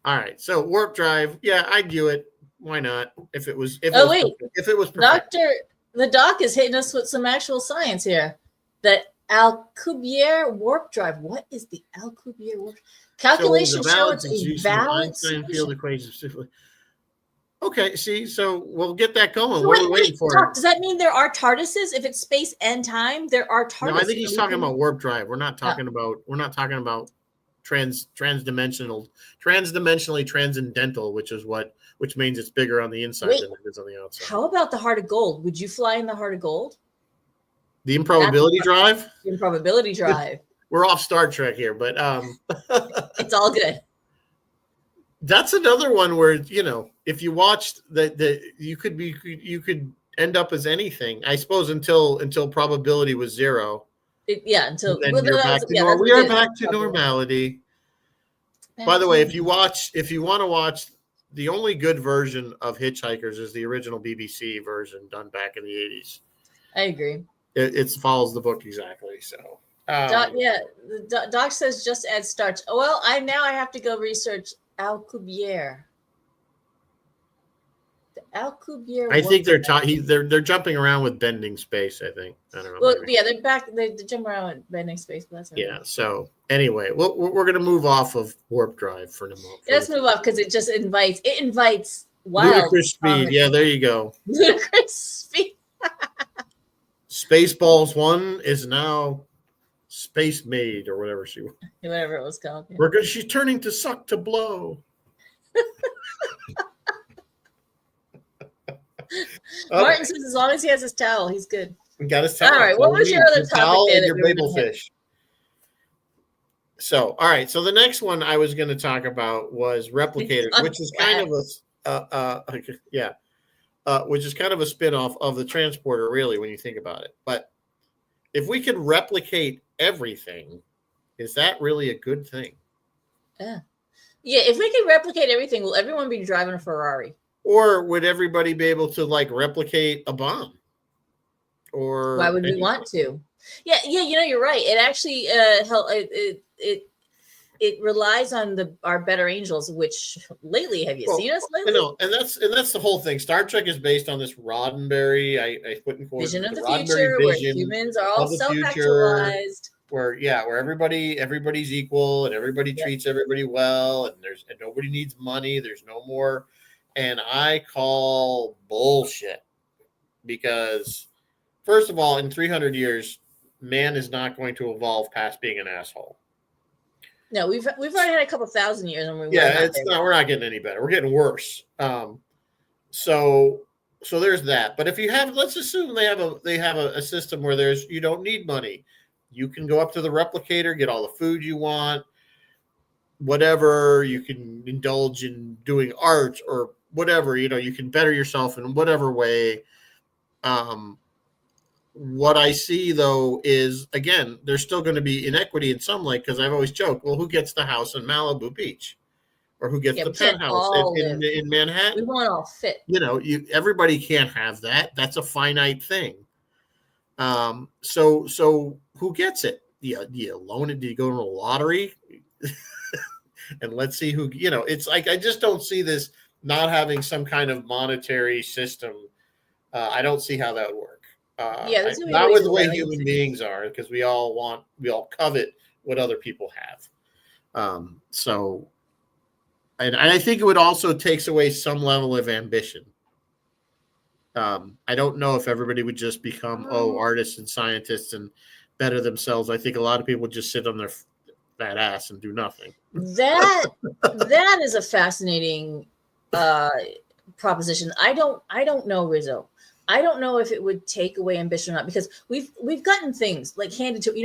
All right. So warp drive. Yeah, I'd do it. Why not? If it was perfect. The doc is hitting us with some actual science here. The Alcubierre warp drive. What is the Alcubierre warp? Calculations show it's a valid field equation. Okay, see, so we'll get that going. So what are we waiting for? Doc, does that mean there are TARDISes? If it's space and time, there are TARDISes. No, I think he's talking about warp drive. We're not talking about transdimensionally transcendental, which means it's bigger on the inside than it is on the outside. How about the Heart of Gold? Would you fly in the Heart of Gold? The improbability drive? The improbability drive. We're off Star Trek here, but it's all good. That's another one where, if you watched you could end up as anything, I suppose, until probability was zero. We are back to normality. By the way, if you want to watch, the only good version of Hitchhikers is the original BBC version done back in the 80s. I agree. It follows the book exactly. So, the doc says just add starch. Well, I have to go research Alcubierre. The Alcubierre. I think they're jumping around with bending space. I think. I don't know. Well, they're back. They jump around with bending space. But that's So anyway, we're going to move off of warp drive for a moment. Let's move off because it just invites wild ludicrous speed. Yeah, there you go. Ludicrous speed. Spaceballs 1 is now Space Maid or whatever whatever it was called. Yeah. She's turning to suck to blow. Martin says as long as he has his towel, he's good. We got his towel. All right, what was your other topic there? Your babel fish. So, all right. So the next one I was going to talk about was replicators, which is kind of which is kind of a spin-off of the transporter, really, when you think about it. But if we could replicate everything, is that really a good thing? Yeah, if we could replicate everything, will everyone be driving a Ferrari? Or would everybody be able to replicate a bomb? Or why would we want to? Yeah, you're right. It actually it relies on our better angels, which lately have you seen us lately? I know, and that's the whole thing. Star Trek is based on this Roddenberry, I put in quotes, vision of the future, where humans are all self-actualized. Where everybody's equal and everybody treats everybody well, and nobody needs money. There's no more, and I call bullshit, because first of all, in 300 years, man is not going to evolve past being an asshole. No, we've already had a couple thousand years, and we're not getting any better. We're getting worse. So there's that. But if you let's assume they have a system where you don't need money. You can go up to the replicator, get all the food you want, whatever. You can indulge in doing art or whatever. You can better yourself in whatever way. What I see, though, is, again, there's still going to be inequity in some way, because I've always joked, well, who gets the house in Malibu Beach? Or who gets the penthouse in Manhattan? We won't all fit. Everybody can't have that. That's a finite thing. So who gets it? Do you loan it? Do you go to a lottery? And let's see who, it's like, I just don't see this not having some kind of monetary system. I don't see how that would work. Not with the way human beings are, because we all covet what other people have. And I think it would also takes away some level of ambition. I don't know if everybody would just become artists and scientists and better themselves. I think a lot of people would just sit on their fat ass and do nothing. That is a fascinating proposition. I don't know, Rizzo. I don't know if it would take away ambition or not, because we've gotten things handed to,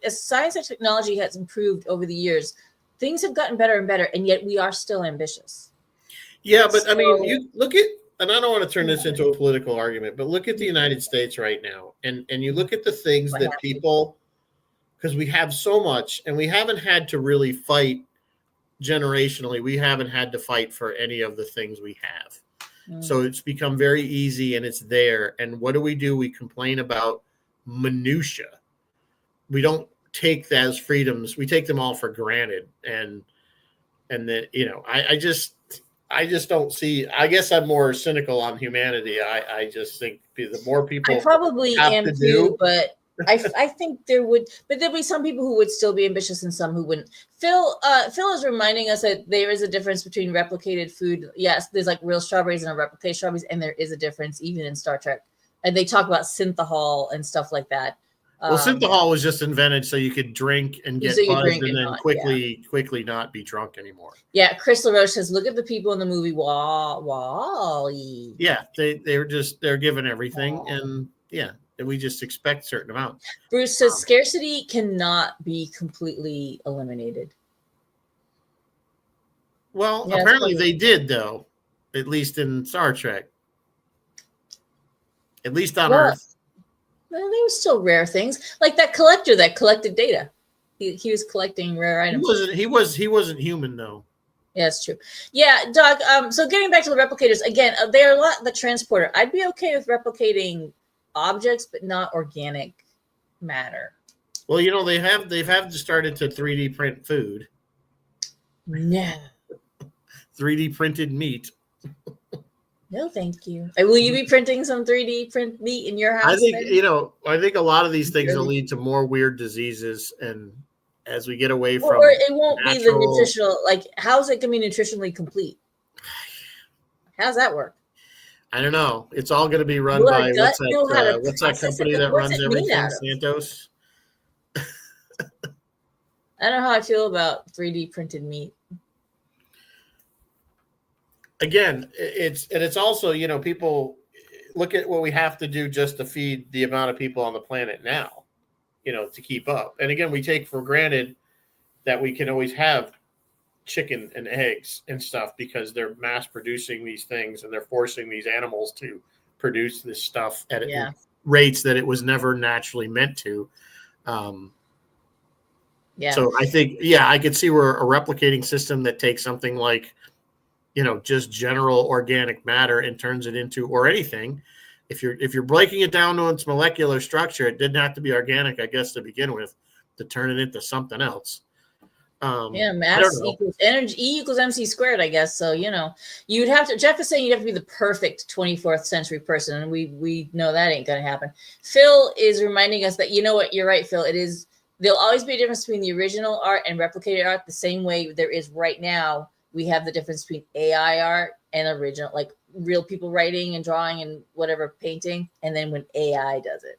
as science and technology has improved over the years, things have gotten better and better, and yet we are still ambitious. Yeah, but you look at, and I don't want to turn this into a political argument, but look at the United States right now, and you look at the things that people, because we have so much, and we haven't had to really fight generationally. We haven't had to fight for any of the things we have. So it's become very easy, and it's there. And what do? We complain about minutia. We don't take that as freedoms. We take them all for granted. And then, I just don't see. I guess I'm more cynical on humanity. I just think the more people I probably have am to too, do, but I think there would, but there'd be some people who would still be ambitious and some who wouldn't. Phil is reminding us that there is a difference between replicated food. Yes, there's like real strawberries and replicated strawberries, and there is a difference even in Star Trek. And they talk about synthahol and stuff like that. well, synthahol was just invented so you could drink and So get you buzzed drink and and then not, quickly not be drunk anymore. Yeah, Chris LaRoche says, look at the people in the movie Wall-E. Yeah, they're given everything, and yeah, and we just expect certain amounts. Bruce says scarcity cannot be completely eliminated. Well, apparently they did, though, at least in Star Trek. At least on Earth. Well, there were still rare things, like that collector that collected data. He was collecting rare items. He wasn't human though. Yeah, that's true. Yeah, Doug. So getting back to the replicators again, they are a lot the transporter. I'd be okay with replicating objects, but not organic matter. Well, they've started to 3D print food. No. 3D printed meat. No, thank you. Will you be printing some 3D print meat in your house? I think I think a lot of these things will lead to more weird diseases, and as we get away from, or it won't be the nutritional. Like, how's it going to be nutritionally complete? How's that work? I don't know. It's all going to be run by what's that company that runs everything? Santos. I don't know how I feel about 3D printed meat. Again, it's also, people look at what we have to do just to feed the amount of people on the planet now, to keep up. And again, we take for granted that we can always have chicken and eggs and stuff because they're mass producing these things and they're forcing these animals to produce this stuff at rates that it was never naturally meant to. So I think, I could see where a replicating system that takes something like, just general organic matter and turns it into, or anything. If you're breaking it down to its molecular structure, it didn't have to be organic, I guess, to begin with, to turn it into something else. Mass equals energy, E equals MC squared, I guess. So, you'd have to, Jeff is saying you'd have to be the perfect 24th century person. And we know that ain't going to happen. Phil is reminding us that, you're right, Phil. There'll always be a difference between the original art and replicated art, the same way there is right now. We have the difference between AI art and original, like real people writing and drawing and whatever painting, and then when AI does it.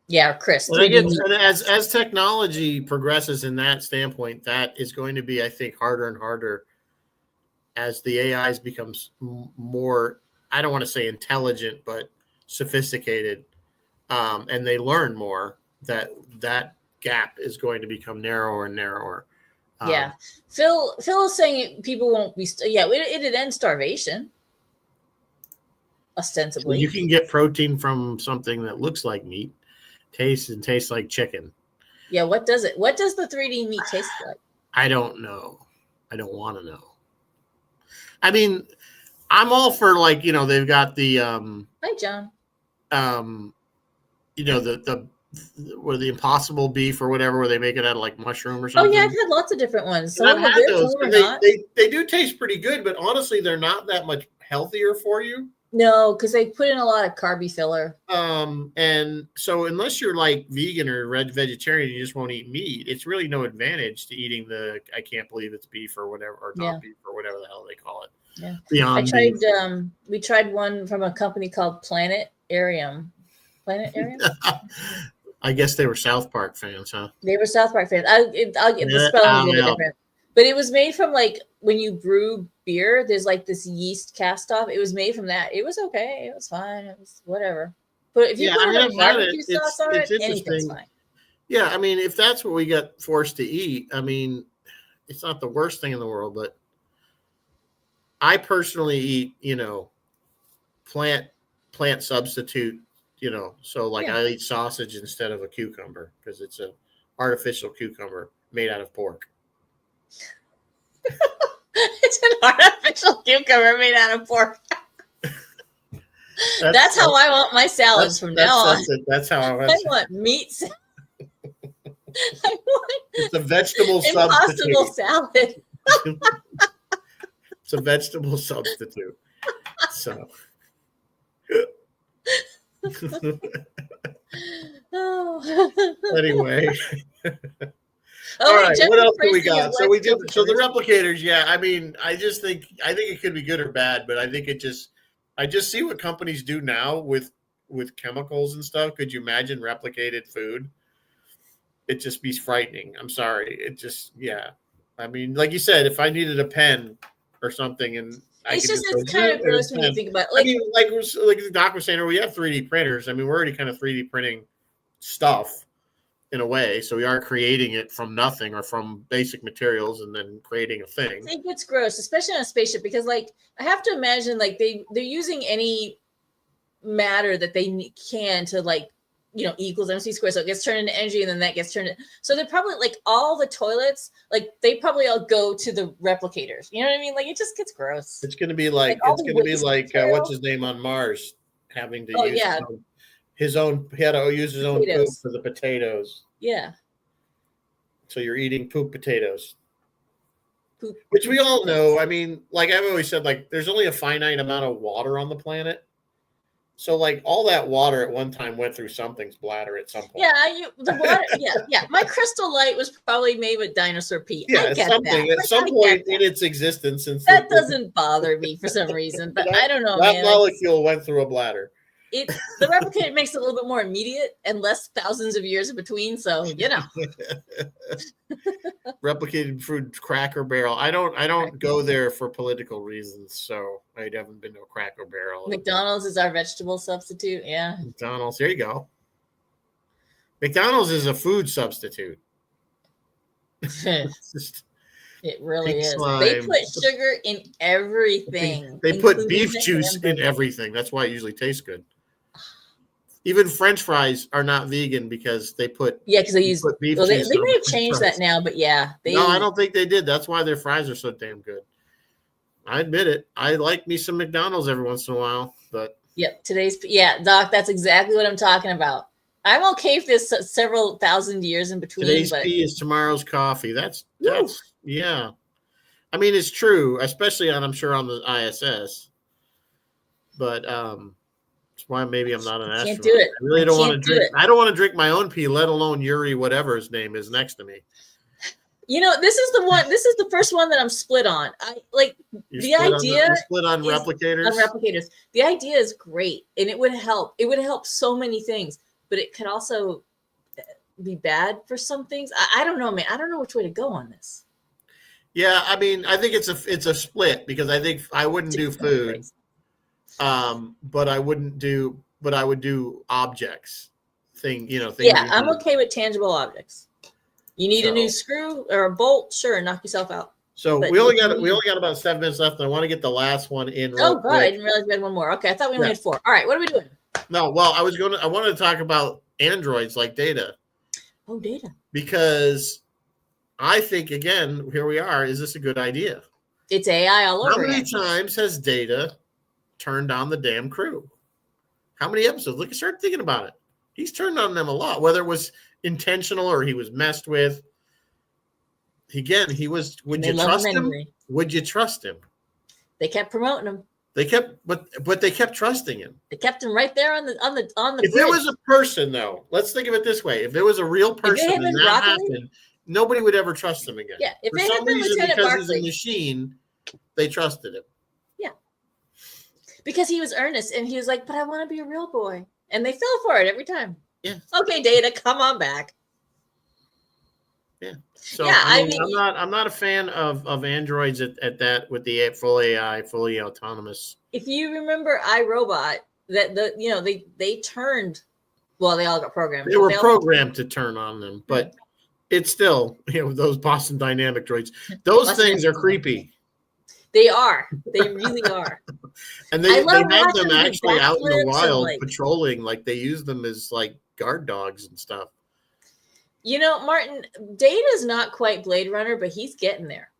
Yeah, Chris. Well, again, as technology progresses in that standpoint, that is going to be, I think, harder and harder as the AIs becomes more, I don't want to say intelligent, but sophisticated, and they learn more, that gap is going to become narrower and narrower. Phil is saying people won't be. It'd end starvation. Ostensibly, you can get protein from something that looks like meat, tastes like chicken. Yeah, what does it? What does the 3D meat taste like? I don't know. I don't want to know. I mean, I'm all for they've got the Hi, John. The Impossible beef or whatever, where they make it out of like mushroom or something. Oh yeah, I've had lots of different ones. I've had those. They do taste pretty good, but honestly, they're not that much healthier for you. No, because they put in a lot of carby filler. And so unless you're like vegan or vegetarian, you just won't eat meat. It's really no advantage to eating I can't believe it's beef or whatever, or not beef or whatever the hell they call it. Yeah. Beyond we tried one from a company called Planetarium. I guess they were South Park fans, huh? They were South Park fans. I'll get the spelling a little different. But it was made from when you brew beer, there's this yeast cast off. It was made from that. It was okay. It was fine. It was whatever. But if you put barbecue sauce on it, anything's fine. Yeah, I mean, if that's what we got forced to eat, I mean, it's not the worst thing in the world. But I personally eat, plant substitute. I eat sausage instead of a cucumber because it's an artificial cucumber made out of pork. It's an artificial cucumber made out of pork. That's how I want my salads from now on. That's how I want meat. It's a vegetable impossible salad. a vegetable substitute. So Oh. anyway. Oh, All wait, right, what general else do we pricing of got? So we did. So the leftovers. replicators, yeah. I mean, I think it could be good or bad, but I just see what companies do now with chemicals and stuff. Could you imagine replicated food? It just be frightening. I'm sorry. It just, yeah. I mean, like you said, if I needed a pen or something, and I It's could just, just go it's kind zoom of and gross it's when you pen. think about it. I Like, mean, like the doc was saying, we have 3D printers. I mean, we're already kind of 3D printing stuff in a way. So we are creating it from nothing or from basic materials and then creating a thing. it gets gross, especially on a spaceship, because like I have to imagine like they're using any matter that they can to like equals MC squared, so it gets turned into energy and then that gets turned into, so they're probably like all the toilets, like they probably all go to the replicators, you know what I mean? Like it just gets gross. It's going to be Like like all it's the going to be waste like what's material. his name on Mars having to Oh use yeah, his own. He had to use his own poop potatoes. for the potatoes. Yeah, So you're eating poop potatoes, poop, which we poop all know. potatoes. I mean, like I've always said, like there's only a finite amount of water on the planet. So like all that water at one time went through something's bladder at some point. Yeah, the water. Yeah. My Crystal Light was probably made with dinosaur pee. Yeah, I it's get that. something at Like, some I get point in that. its existence, since That doesn't bother me for some reason, but I don't know, that man. molecule went through a bladder. The replicator makes it a little bit more immediate and less thousands of years in between. So Replicated food, Cracker Barrel. I don't go there for political reasons, so I haven't been to a Cracker Barrel. McDonald's is our vegetable substitute. Yeah, McDonald's. There you go. McDonald's is a food substitute. it really Pink is. They slime. put sugar in everything. They put Including beef the juice in hamburger. everything. That's why it usually tastes good. Even French fries are not vegan because they put because they use. put beef Well, they juice may on have French changed fries. that now, but yeah, No, I don't think they did. That's why their fries are so damn good. I admit it. I like me some McDonald's every once in a while, but Yep. Doc, that's exactly what I'm talking about. I'm okay if there's several thousand years in between. Today's but tea is tomorrow's coffee. That's woo. yeah. I mean, it's true, especially I'm sure on the ISS. But that's why maybe I'm not an astronaut. Can't do it. I really don't want to drink. It. I don't want to drink my own pee, let alone Yuri, whatever his name is, next to me. This is the one. This is the first one that I'm split on. I like the idea. You're split on replicators. On replicators, the idea is great, and it would help. It would help so many things, but it could also be bad for some things. I don't know, man. I don't know which way to go on this. Yeah, I mean, I think it's a split because I think I wouldn't do food, but I would do objects. Things. Yeah, I'm okay with tangible objects. You need a new screw or a bolt? Sure, knock yourself out. So we only got about 7 minutes left, and I want to get the last one in. Oh God, I didn't realize we had one more. Okay, I thought we only had 4. All right, what are we doing? No, well, I wanted to talk about androids like Data. Oh, Data. Because I think, again, here we are. Is this a good idea? It's AI all over. How many times has Data turned on the damn crew? How many episodes? Start thinking about it. He's turned on them a lot, whether it was intentional or he was messed with. Again, he was. Would you trust him? Would you trust him? They kept promoting him. They kept, but they kept trusting him. They kept him right there on the. If there was a person, though, let's think of it this way: if there was a real person and that happened, nobody would ever trust him again. Yeah, if for they some had been reason, Lieutenant because Barkley, he's a machine, they trusted him. Yeah, because he was earnest and he was like, "But I want to be a real boy," and they fell for it every time. Yeah. Okay, Data, come on back. Yeah. So yeah, I mean, I'm not a fan of androids at that with the full AI, fully autonomous. If you remember iRobot, that they turned. Well, they all got programmed. They were programmed to turn on them, but it's still those Boston Dynamic droids. Those things are creepy. They are. They really are. And they have them actually out in the wild patrolling. Like they use them as like guard dogs and stuff. Martin, Data's not quite Blade Runner, but he's getting there.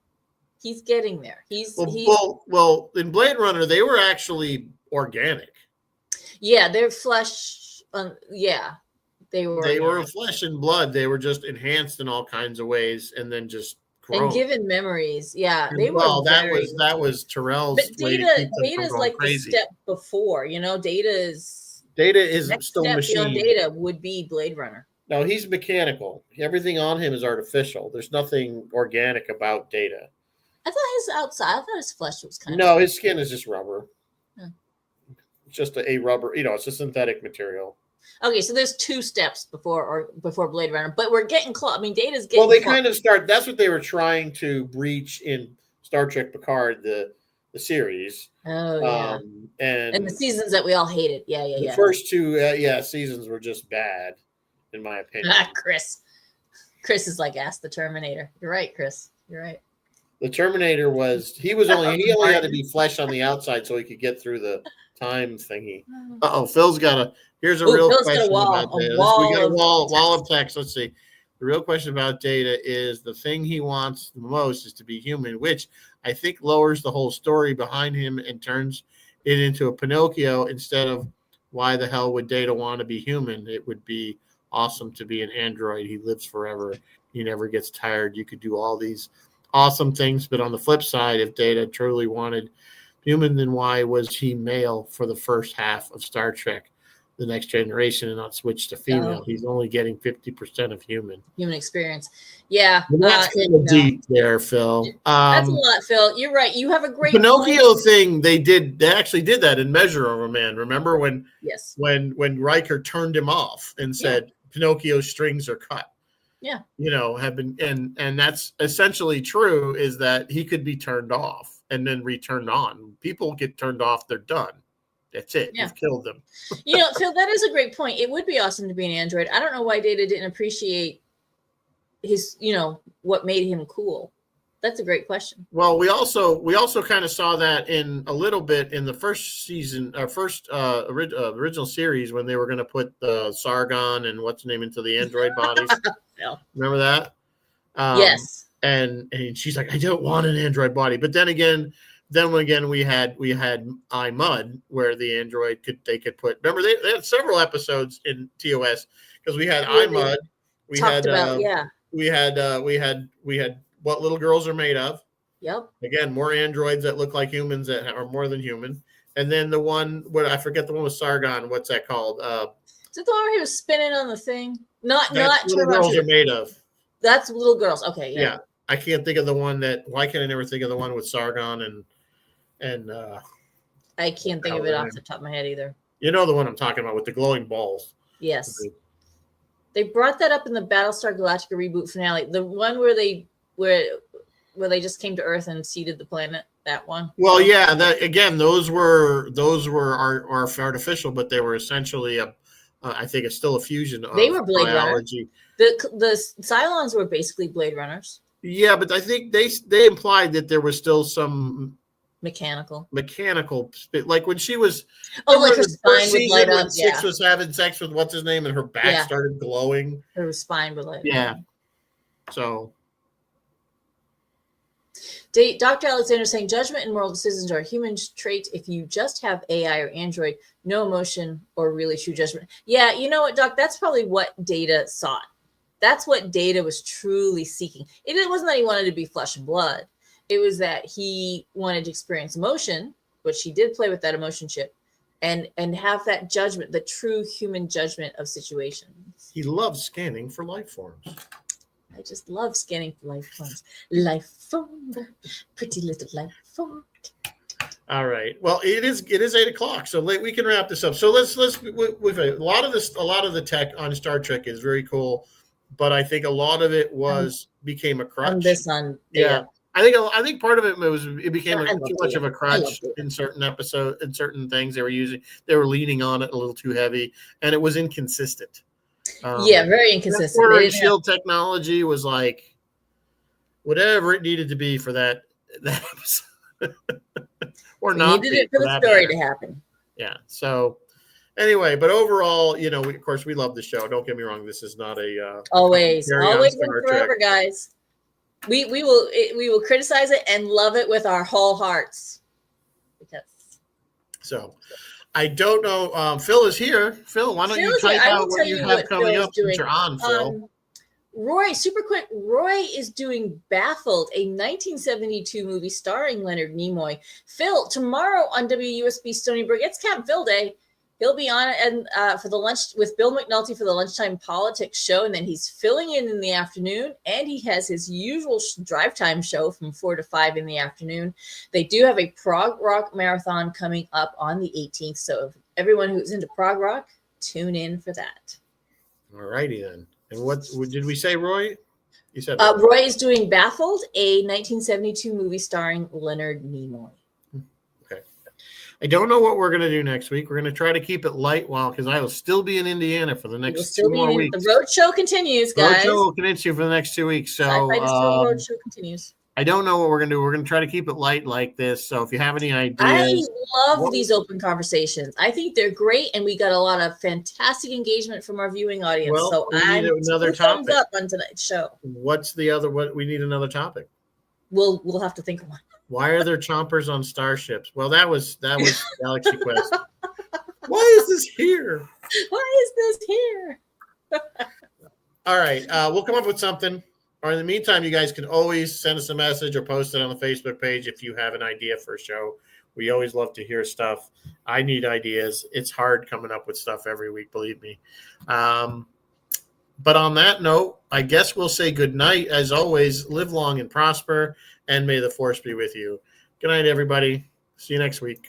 He's getting there. Well, in Blade Runner, they were actually organic. Yeah, they're flesh. They were. They were flesh and blood. They were just enhanced in all kinds of ways, and then just And gross. given memories, yeah, they were Well, very. that was Terrell's But way to keep them from Data's going like the crazy. step before, you know. Data is Next still step machine. beyond Data would be Blade Runner. No, he's mechanical. Everything on him is artificial. There's nothing organic about Data. I thought his outside. I thought his flesh was kind of. No, his skin is just rubber. Yeah. It's just a rubber. It's a synthetic material. Okay, so there's 2 steps before Blade Runner, but we're getting close. I mean, Data's getting. Well, they close. kind of start. That's what they were trying to breach in Star Trek Picard, the series. Oh yeah, and the seasons that we all hated. Yeah. The first 2 seasons were just bad, in my opinion. Chris is like, ask the Terminator. You're right, Chris. You're right. The Terminator he only had to be flesh on the outside so he could get through the time thingy. Phil's got here's a real Phil's question got about Data. we got a wall of text. Let's see. The real question about Data is the thing he wants the most is to be human, which I think lowers the whole story behind him and turns it into a Pinocchio instead of why the hell would Data want to be human? It would be awesome to be an android. He lives forever. He never gets tired. You could do all these awesome things, but on the flip side, if Data truly wanted human, then why was he male for the first half of Star Trek The Next Generation and not switch to female? He's only getting 50% of human experience. Yeah, that's kind of deep there, Phil. That's a lot, Phil. You're right. You have a great Pinocchio thing. They actually did that in Measure of a Man. Remember when Riker turned him off and said Pinocchio's strings are cut. Yeah. Have been and that's essentially true, is that he could be turned off and then returned on. People get turned off, they're done. That's it. You've killed them. Phil, that is a great point. It would be awesome to be an android. I don't know why Data didn't appreciate his, what made him cool. That's a great question. Well, we also kind of saw that in a little bit in the first season, original series, when they were going to put Sargon and what's his name into the android bodies. No. Remember that? Yes. And she's like, I don't want an android body. But then again, we had iMud, where the android could put. Remember they had several episodes in TOS because we had iMud. We had What Little Girls Are Made Of. Yep. Again, more androids that look like humans that are more than human. And then the one I forget the one with Sargon. What's that called? Is it the one where he was spinning on the thing? Not Little Girls Are Made Of. That's Little Girls. Okay. Yeah. I can't think of the one why can't I never think of the one with Sargon and I can't think of it off the top of my head either. You know the one I'm talking about with the glowing balls. Yes. They brought that up in the Battlestar Galactica reboot finale. The one where they just came to Earth and seeded the planet. That one. Well, yeah. That again, those were artificial, but they were essentially I think it's still a fusion of they were Blade biology. The Cylons were basically Blade Runners. Yeah, but I think they implied that there was still some mechanical, like when she was. Like her spine would light up. Six was having sex with what's his name, and her back started glowing. Her spine would light up. Yeah. So. Dr. Alexander saying judgment and moral decisions are a human trait. If you just have AI or Android, no emotion or really true judgment. Yeah, you know what, Doc? That's probably what Data sought. That's what Data was truly seeking. It wasn't that he wanted to be flesh and blood. It was that he wanted to experience emotion, which he did play with that emotion chip, and have that judgment, the true human judgment of situations. He loves scanning for life forms. I just love scanning for life forms. Life form, pretty little life form. All right. Well, it is 8:00, so we can wrap this up. So let's with a lot of the tech on Star Trek is very cool, but I think a lot of it became a crutch. I think part of it became too much of a crutch in certain episodes, in certain things they were leaning on it a little too heavy, and it was inconsistent. Very inconsistent. That shield technology was like whatever it needed to be for that episode. Or not needed it for the story to happen. Yeah. So anyway, but overall, of course, we love the show. Don't get me wrong. This is not a always and forever, guys. We will criticize it and love it with our whole hearts. So I don't know. Phil is here. Phil, why don't you type out what you have coming up since you're on, Phil? Roy, super quick. Roy is doing Baffled, a 1972 movie starring Leonard Nimoy. Phil, tomorrow on WUSB Stony Brook, it's Captain Phil Day. He'll be on and for the lunch with Bill McNulty for the lunchtime politics show, and then he's filling in the afternoon. And he has his usual drive time show from 4 to 5 in the afternoon. They do have a prog rock marathon coming up on the 18th, so if everyone who's into prog rock, tune in for that. All righty then. And what did we say, Roy? You said Roy is doing Baffled, a 1972 movie starring Leonard Nimoy. Okay. I don't know what we're going to do next week. We're going to try to keep it light because I will still be in Indiana for the next 2 more weeks. The road show continues, guys. Road show will continue for the next 2 weeks. So road show continues. I don't know what we're going to do. We're going to try to keep it light like this. So if you have any ideas. I love these open conversations. I think they're great, and we got a lot of fantastic engagement from our viewing audience. Well, so we need another topic. Thumbs up on tonight's show. What's the other? What we need another topic. We'll have to think of one. Why are there chompers on starships? Well, that was Galaxy Quest. Why is this here? Why is this here? All right, we'll come up with something. Or in the meantime, you guys can always send us a message or post it on the Facebook page if you have an idea for a show. We always love to hear stuff. I need ideas. It's hard coming up with stuff every week, believe me. But on that note, I guess we'll say good night. As always, live long and prosper, and may the force be with you. Good night, everybody. See you next week.